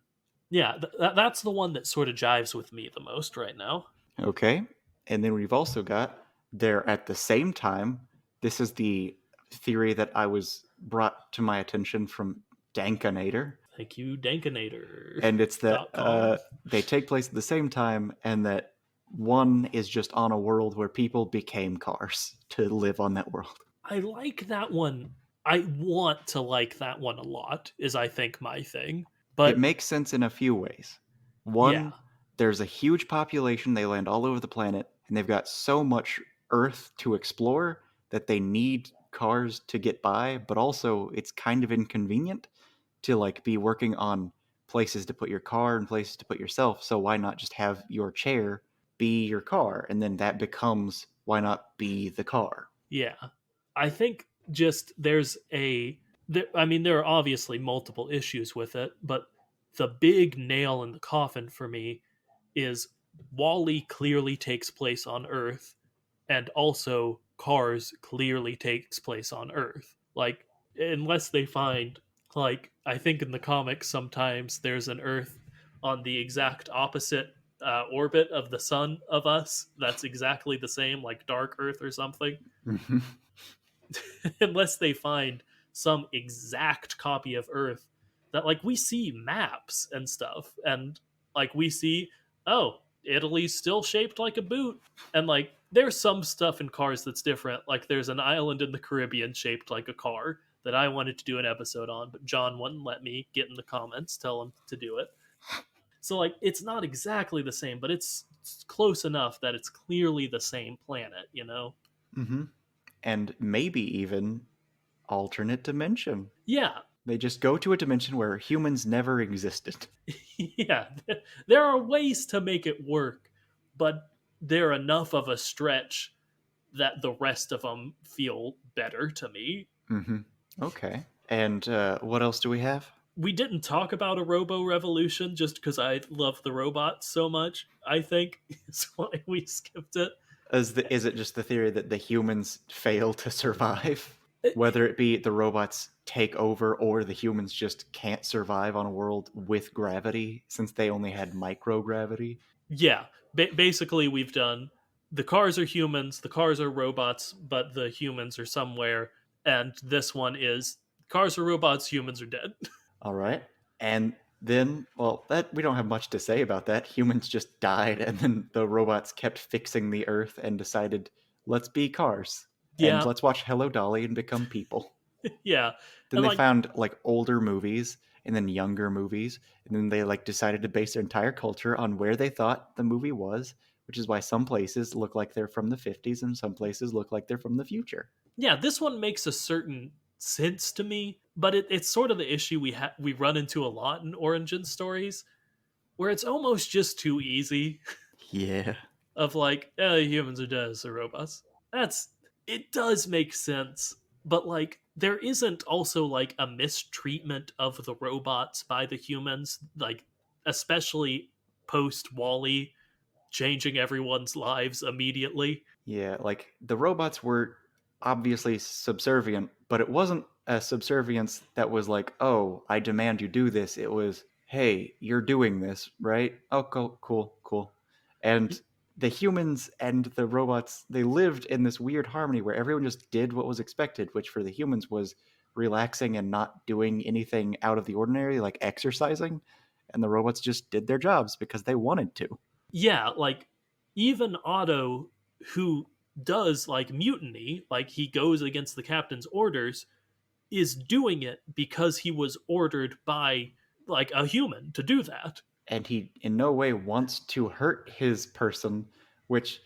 S1: yeah, that's the one that sort of jives with me the most right now.
S2: Okay. And then we've also got there at the same time. This is the theory that I was brought to my attention from Dankanator.
S1: Thank you, Dankinator.
S2: And it's that
S1: .com.
S2: they take place at the same time, and that one is just on a world where people became cars to live on that world.
S1: I like that one. I want to like that one a lot, is I think my thing.
S2: It
S1: But
S2: makes sense in a few ways.
S1: yeah,
S2: One, there's a huge population, they land all over the planet, and they've got so much Earth to explore that they need cars to get by, but also it's kind of inconvenient to like be working on places to put your car and places to put yourself. So why not just have your chair be your car? And then that becomes why not be the car?
S1: yeah. I think just I mean, there are obviously multiple issues with it, but the big nail in the coffin for me is Wally clearly takes place on Earth, and also Cars clearly takes place on Earth. Like, unless they find, like, I think in the comics sometimes there's an Earth on the exact opposite orbit of the sun of us that's exactly the same, like Dark Earth or something. Unless they find some exact copy of Earth that, like, we see maps and stuff, and like we see, oh, Italy's still shaped like a boot, and like there's some stuff in Cars that's different. Like there's an island in the Caribbean shaped like a car that I wanted to do an episode on, but John wouldn't let me get in the comments, tell him to do it. So like it's not exactly the same, but it's close enough that it's clearly the same planet, you know?
S2: Mm-hmm. And maybe even alternate dimension.
S1: Yeah,
S2: They just go to a dimension where humans never existed.
S1: yeah, there are ways to make it work, but they're enough of a stretch that the rest of them feel better to me.
S2: Mm-hmm. Okay. And what else do we have?
S1: We didn't talk about a robo revolution just because I love the robots so much, I think is why we skipped it.
S2: Is it just the theory that the humans fail to survive?
S1: Uh,
S2: Whether it be the robots take over or the humans just can't survive on a world with gravity since they only had microgravity?
S1: yeah, basically, we've done the cars are humans, the cars are robots, but the humans are somewhere, and this one is cars are robots, humans are dead.
S2: All right. And then, well, that we don't have much to say about that. Humans just died, and then the robots kept fixing the Earth and decided, let's be cars and
S1: Yeah,
S2: let's watch Hello Dolly and become people.
S1: yeah,
S2: Then
S1: and
S2: they
S1: like
S2: found like older movies and then younger movies, and then they like decided to base their entire culture on where they thought the movie was, which is why some places look like they're from the 50s and some places look like they're from the future.
S1: yeah, this one makes a certain sense to me, but it's sort of the issue we run into a lot in origin stories, where it's almost just too easy.
S2: Yeah.
S1: Of like, humans are dead, so robots. That's it does make sense, but like there isn't also like a mistreatment of the robots by the humans, like especially post Wally changing everyone's lives immediately.
S2: Yeah, like the robots were obviously subservient, but it wasn't a subservience that was like, "Oh, I demand you do this." It was, "Hey, you're doing this, right? Oh, cool, cool, cool." And the humans and the robots, they lived in this weird harmony where everyone just did what was expected, which for the humans was relaxing and not doing anything out of the ordinary, like exercising, and the robots just did their jobs because they wanted to.
S1: Yeah, like even Otto, who does like mutiny, like he goes against the captain's orders, is doing it because he was ordered by like a human to do that.
S2: And he in no way wants to hurt his person, which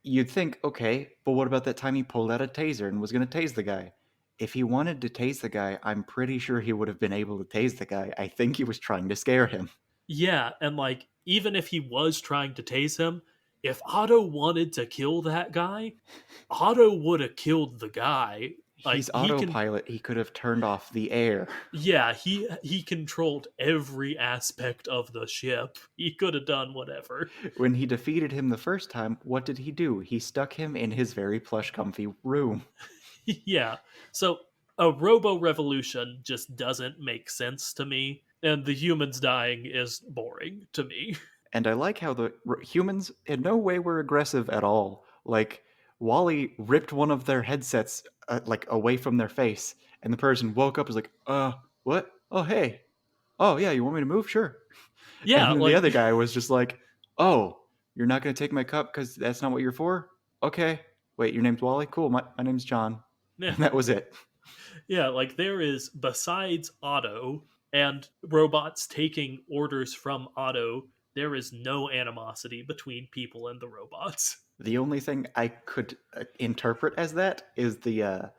S2: you'd think, okay, but what about that time he pulled out a taser and was going to tase the guy? If he wanted to tase the guy, I'm pretty sure he would have been able to tase the guy. I think he was trying to scare him.
S1: Yeah, and like even if he was trying to tase him, if Otto wanted to kill that guy, Otto would have killed the guy. Like
S2: He's
S1: he can
S2: autopilot. He could have turned off the air.
S1: yeah, he controlled every aspect of the ship. He could have done whatever.
S2: When he defeated him the first time, what did he do? He stuck him in his very plush, comfy room.
S1: Yeah. So a robo revolution just doesn't make sense to me, and the humans dying is boring to me.
S2: And I like how the humans in no way were aggressive at all. Like Wally ripped one of their headsets like away from their face, and the person woke up and was like, what? Oh, hey. Oh, yeah, you want me to move? Sure." And
S1: Yeah,
S2: then the
S1: like
S2: other guy was just like, "Oh, you're not going to take my cup because that's not what you're for? Okay. Wait, your name's Wally? Cool. My name's John."
S1: yeah,
S2: And that was it.
S1: Yeah, like there is, besides Otto and robots taking orders from Otto, there is no animosity between people and the robots.
S2: The only thing I could interpret as that is the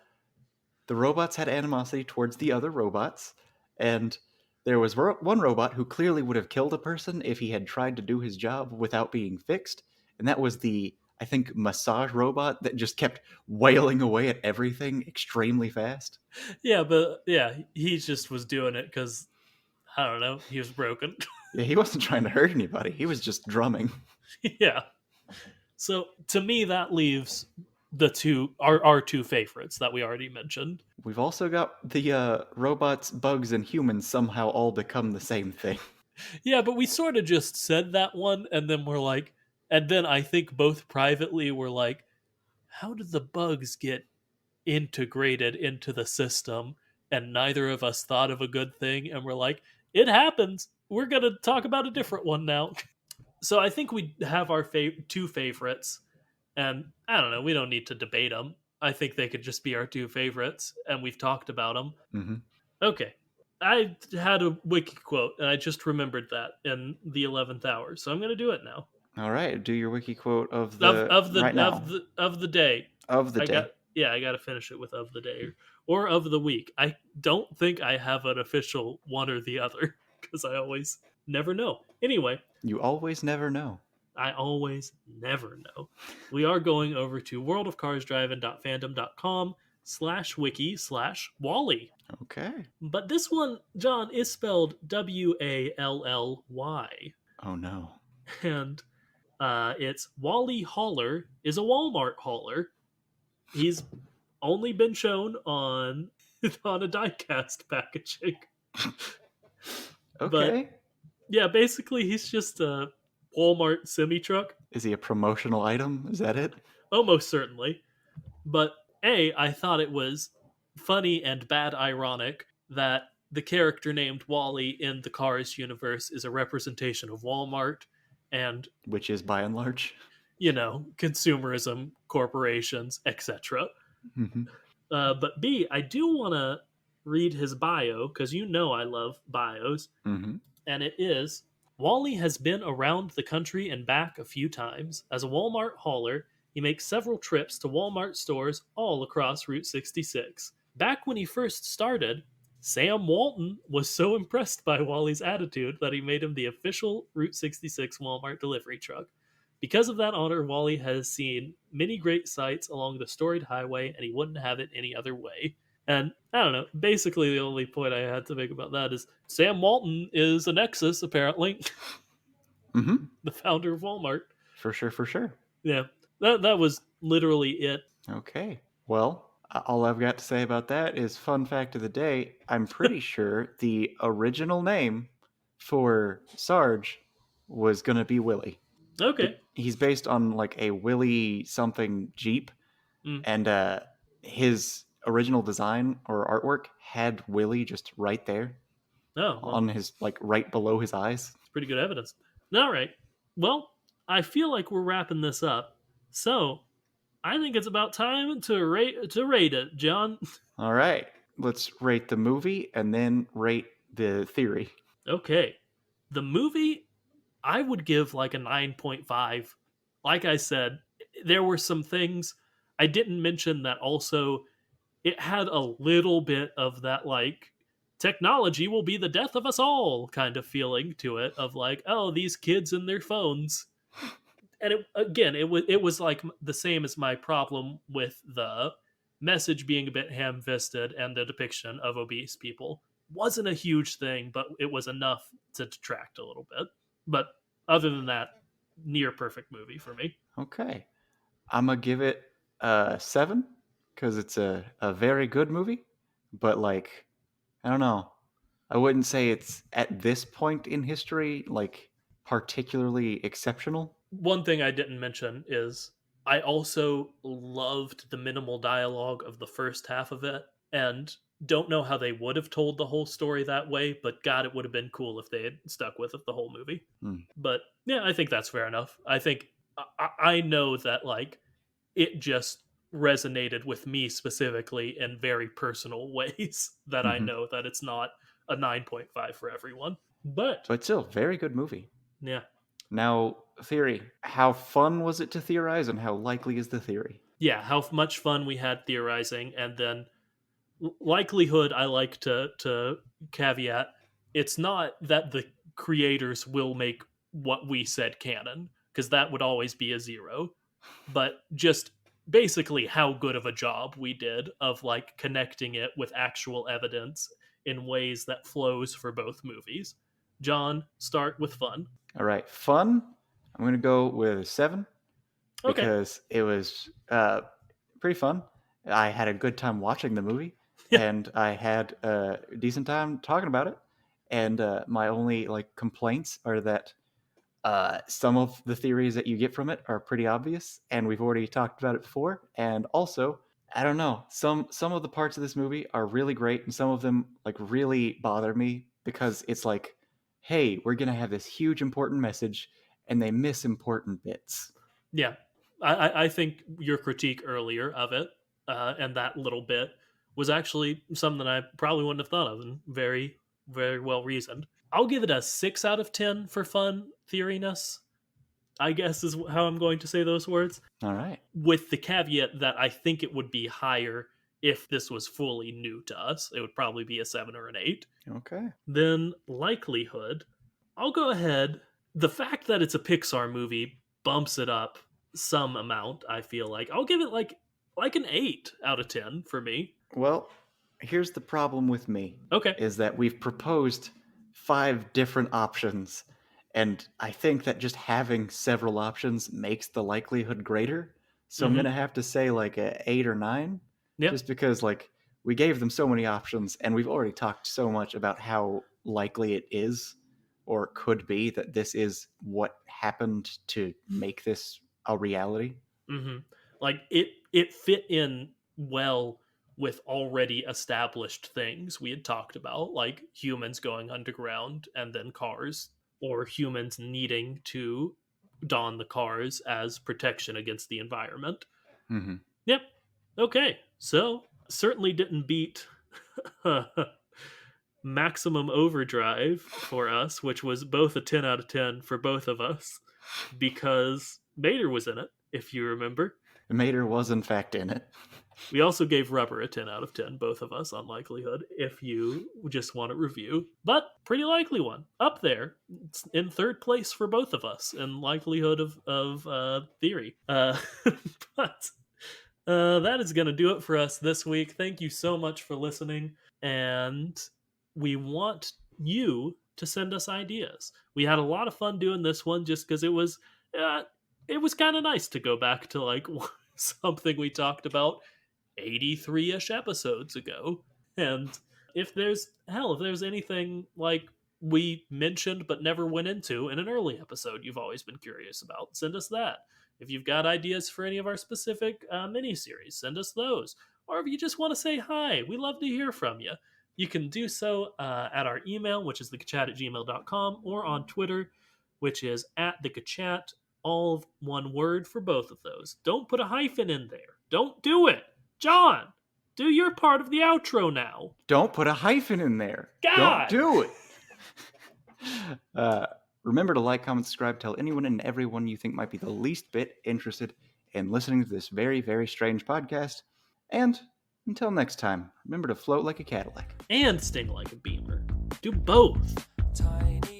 S2: robots had animosity towards the other robots, and there was one robot who clearly would have killed a person if he had tried to do his job without being fixed, and that was the, I think, massage robot that just kept wailing away at everything extremely fast.
S1: Yeah, but yeah, he just was doing it because I don't know, he was broken.
S2: Yeah, he wasn't trying to hurt anybody. He was just drumming.
S1: Yeah. So to me, that leaves the two our two favorites that we already mentioned.
S2: We've also got the robots, bugs, and humans somehow all become the same thing.
S1: Yeah, but we sort of just said that one, and then we're like, and then I think both privately were like, how did the bugs get integrated into the system? And neither of us thought of a good thing, and we're like, it happens. We're gonna talk about a different one now. So I think we have our two favorites, and I don't know. We don't need to debate them. I think they could just be our two favorites, and we've talked about them.
S2: Hmm.
S1: Okay. I had a wiki quote, and I just remembered that in the 11th hour, so I'm going to do it now.
S2: All right, do your wiki quote of
S1: Of
S2: the
S1: of the
S2: right
S1: of
S2: now
S1: the of the day.
S2: of the
S1: I got
S2: day.
S1: yeah, I got to finish it with of the day or of the week. I don't think I have an official one or the other because I always never know. Anyway,
S2: You always never know.
S1: I always never know. We are going over to worldofcarsdriving.fandom.com/wiki/Wally.
S2: Okay.
S1: But this one, John, is spelled Wally.
S2: Oh no.
S1: And it's Wally Hauler is a Walmart hauler. He's only been shown on on a diecast packaging. But
S2: Okay.
S1: yeah, basically he's just a Walmart semi truck.
S2: Is he a promotional item? Is that it?
S1: Almost certainly. But I thought it was funny and bad ironic that the character named Wally in the Cars universe is a representation of Walmart and,
S2: Which is by and large.
S1: consumerism, corporations, etc.
S2: Hmm.
S1: But B, I do want to read his bio because I love bios,
S2: Hmm.
S1: and it is Wally has been around the country and back a few times. As a Walmart hauler, he makes several trips to Walmart stores all across Route 66. Back when he first started, Sam Walton was so impressed by Wally's attitude that he made him the official Route 66 Walmart delivery truck. Because of that honor, Wally has seen many great sights along the storied highway, and he wouldn't have it any other way. And I don't know. Basically, the only point I had to make about that is Sam Walton is a Nexus, apparently,
S2: Hmm.
S1: the founder of Walmart.
S2: For sure, for sure.
S1: Yeah, that was literally it.
S2: Okay. Well, all I've got to say about that is fun fact of the day. I'm pretty sure the original name for Sarge was going to be Willie.
S1: Okay.
S2: He's based on like a Willie something Jeep,
S1: Mm.
S2: and his original design or artwork had Willie just right there
S1: Oh well,
S2: on his, like, right below his eyes.
S1: it's pretty good evidence. All right. Well, I feel like we're wrapping this up, so I think it's about time to rate it, John.
S2: All right, let's rate the movie and then rate the theory.
S1: Okay. The movie, I would give like a 9.5. Like I said, there were some things I didn't mention that also it had a little bit of that like technology will be the death of us all kind of feeling to it of like, oh, these kids and their phones. And it was like the same as my problem with the message being a bit ham-fisted and the depiction of obese people wasn't a huge thing, but it was enough to detract a little bit. But other than that, near perfect movie for me.
S2: Okay, I'm gonna give it a 7 because it's a very good movie, but like, I don't know. I wouldn't say it's at this point in history like particularly exceptional.
S1: One thing I didn't mention is I also loved the minimal dialogue of the first half of it, and don't know how they would have told the whole story that way, but God, it would have been cool if they had stuck with it the whole movie.
S2: Hmm.
S1: But yeah, I think that's fair enough. I think I know that like it just resonated with me specifically in very personal ways that I
S2: Mm-hmm.
S1: know that it's not a 9.5 for everyone. But
S2: But still, very good movie.
S1: yeah.
S2: Now, theory. How fun was it to theorize, and how likely is the theory?
S1: Yeah, how much fun we had theorizing, and then likelihood I like to caveat, it's not that the creators will make what we said canon, because that would always be a zero, but just basically how good of a job we did of like connecting it with actual evidence in ways that flows for both movies. John, start with fun.
S2: All right, fun. I'm gonna go with 7
S1: Okay.
S2: because it was pretty fun. I had a good time watching the movie,
S1: Yeah.
S2: and I had a decent time talking about it. And my only like complaints are that some of the theories that you get from it are pretty obvious, and we've already talked about it before. And also, I don't know, some of the parts of this movie are really great, and some of them like really bother me because it's like, hey, we're gonna have this huge important message, and they miss important bits.
S1: Yeah, I think your critique earlier of it and that little bit was actually something I probably wouldn't have thought of, and very well reasoned. I'll give it a 6 out of 10 for fun theoriness, I guess is how I'm going to say those words,
S2: All right.
S1: with the caveat that I think it would be higher if this was fully new to us. It would probably be a 7 or an 8.
S2: Okay.
S1: Then likelihood, I'll go ahead. The fact that it's a Pixar movie bumps it up some amount, I feel like. I'll give it like an 8 out of 10 for me.
S2: Well, here's the problem with me
S1: Okay.
S2: is that we've proposed 5 different options, and I think that just having several options makes the likelihood greater. So I'm
S1: Mhm.
S2: gonna have to say like a 8 or 9,
S1: Yep.
S2: just because like we gave them so many options, and we've already talked so much about how likely it is or could be that this is what happened to make this a reality.
S1: Mhm. Like it fit in well with already established things we had talked about, like humans going underground and then cars, or humans needing to don the cars as protection against the environment.
S2: Hmm.
S1: Yep. Okay. So certainly didn't beat Maximum Overdrive for us, which was both a 10 out of 10 for both of us because Bader was in it, if you remember.
S2: Mater was in fact in it.
S1: We also gave Rubber a 10 out of 10, both of us, on likelihood, if you just want to review. But pretty likely one. Up there. It's in third place for both of us in likelihood of theory. But that is going to do it for us this week. Thank you so much for listening. And we want you to send us ideas. We had a lot of fun doing this one just because uh, it was kind of nice to go back to like something we talked about 83-ish episodes ago. And if there's anything like we mentioned but never went into in an early episode you've always been curious about, send us that. If you've got ideas for any of our specific miniseries, send us those. Or if you just want to say hi, we love to hear from you. You can do so at our email, which is thekachat@gmail.com, or on Twitter, which is at thekachat, all one word for both of those. Don't put a hyphen in there. Don't do it. John, do your part of the outro now.
S2: Don't put a hyphen in there. Don't
S1: God!
S2: do it. Uh, Remember to like, comment, subscribe, tell anyone and everyone you think might be the least bit interested in listening to this very, very strange podcast. And until next time, remember to float like a Cadillac.
S1: And sting like a beamer. Do both.
S3: Tiny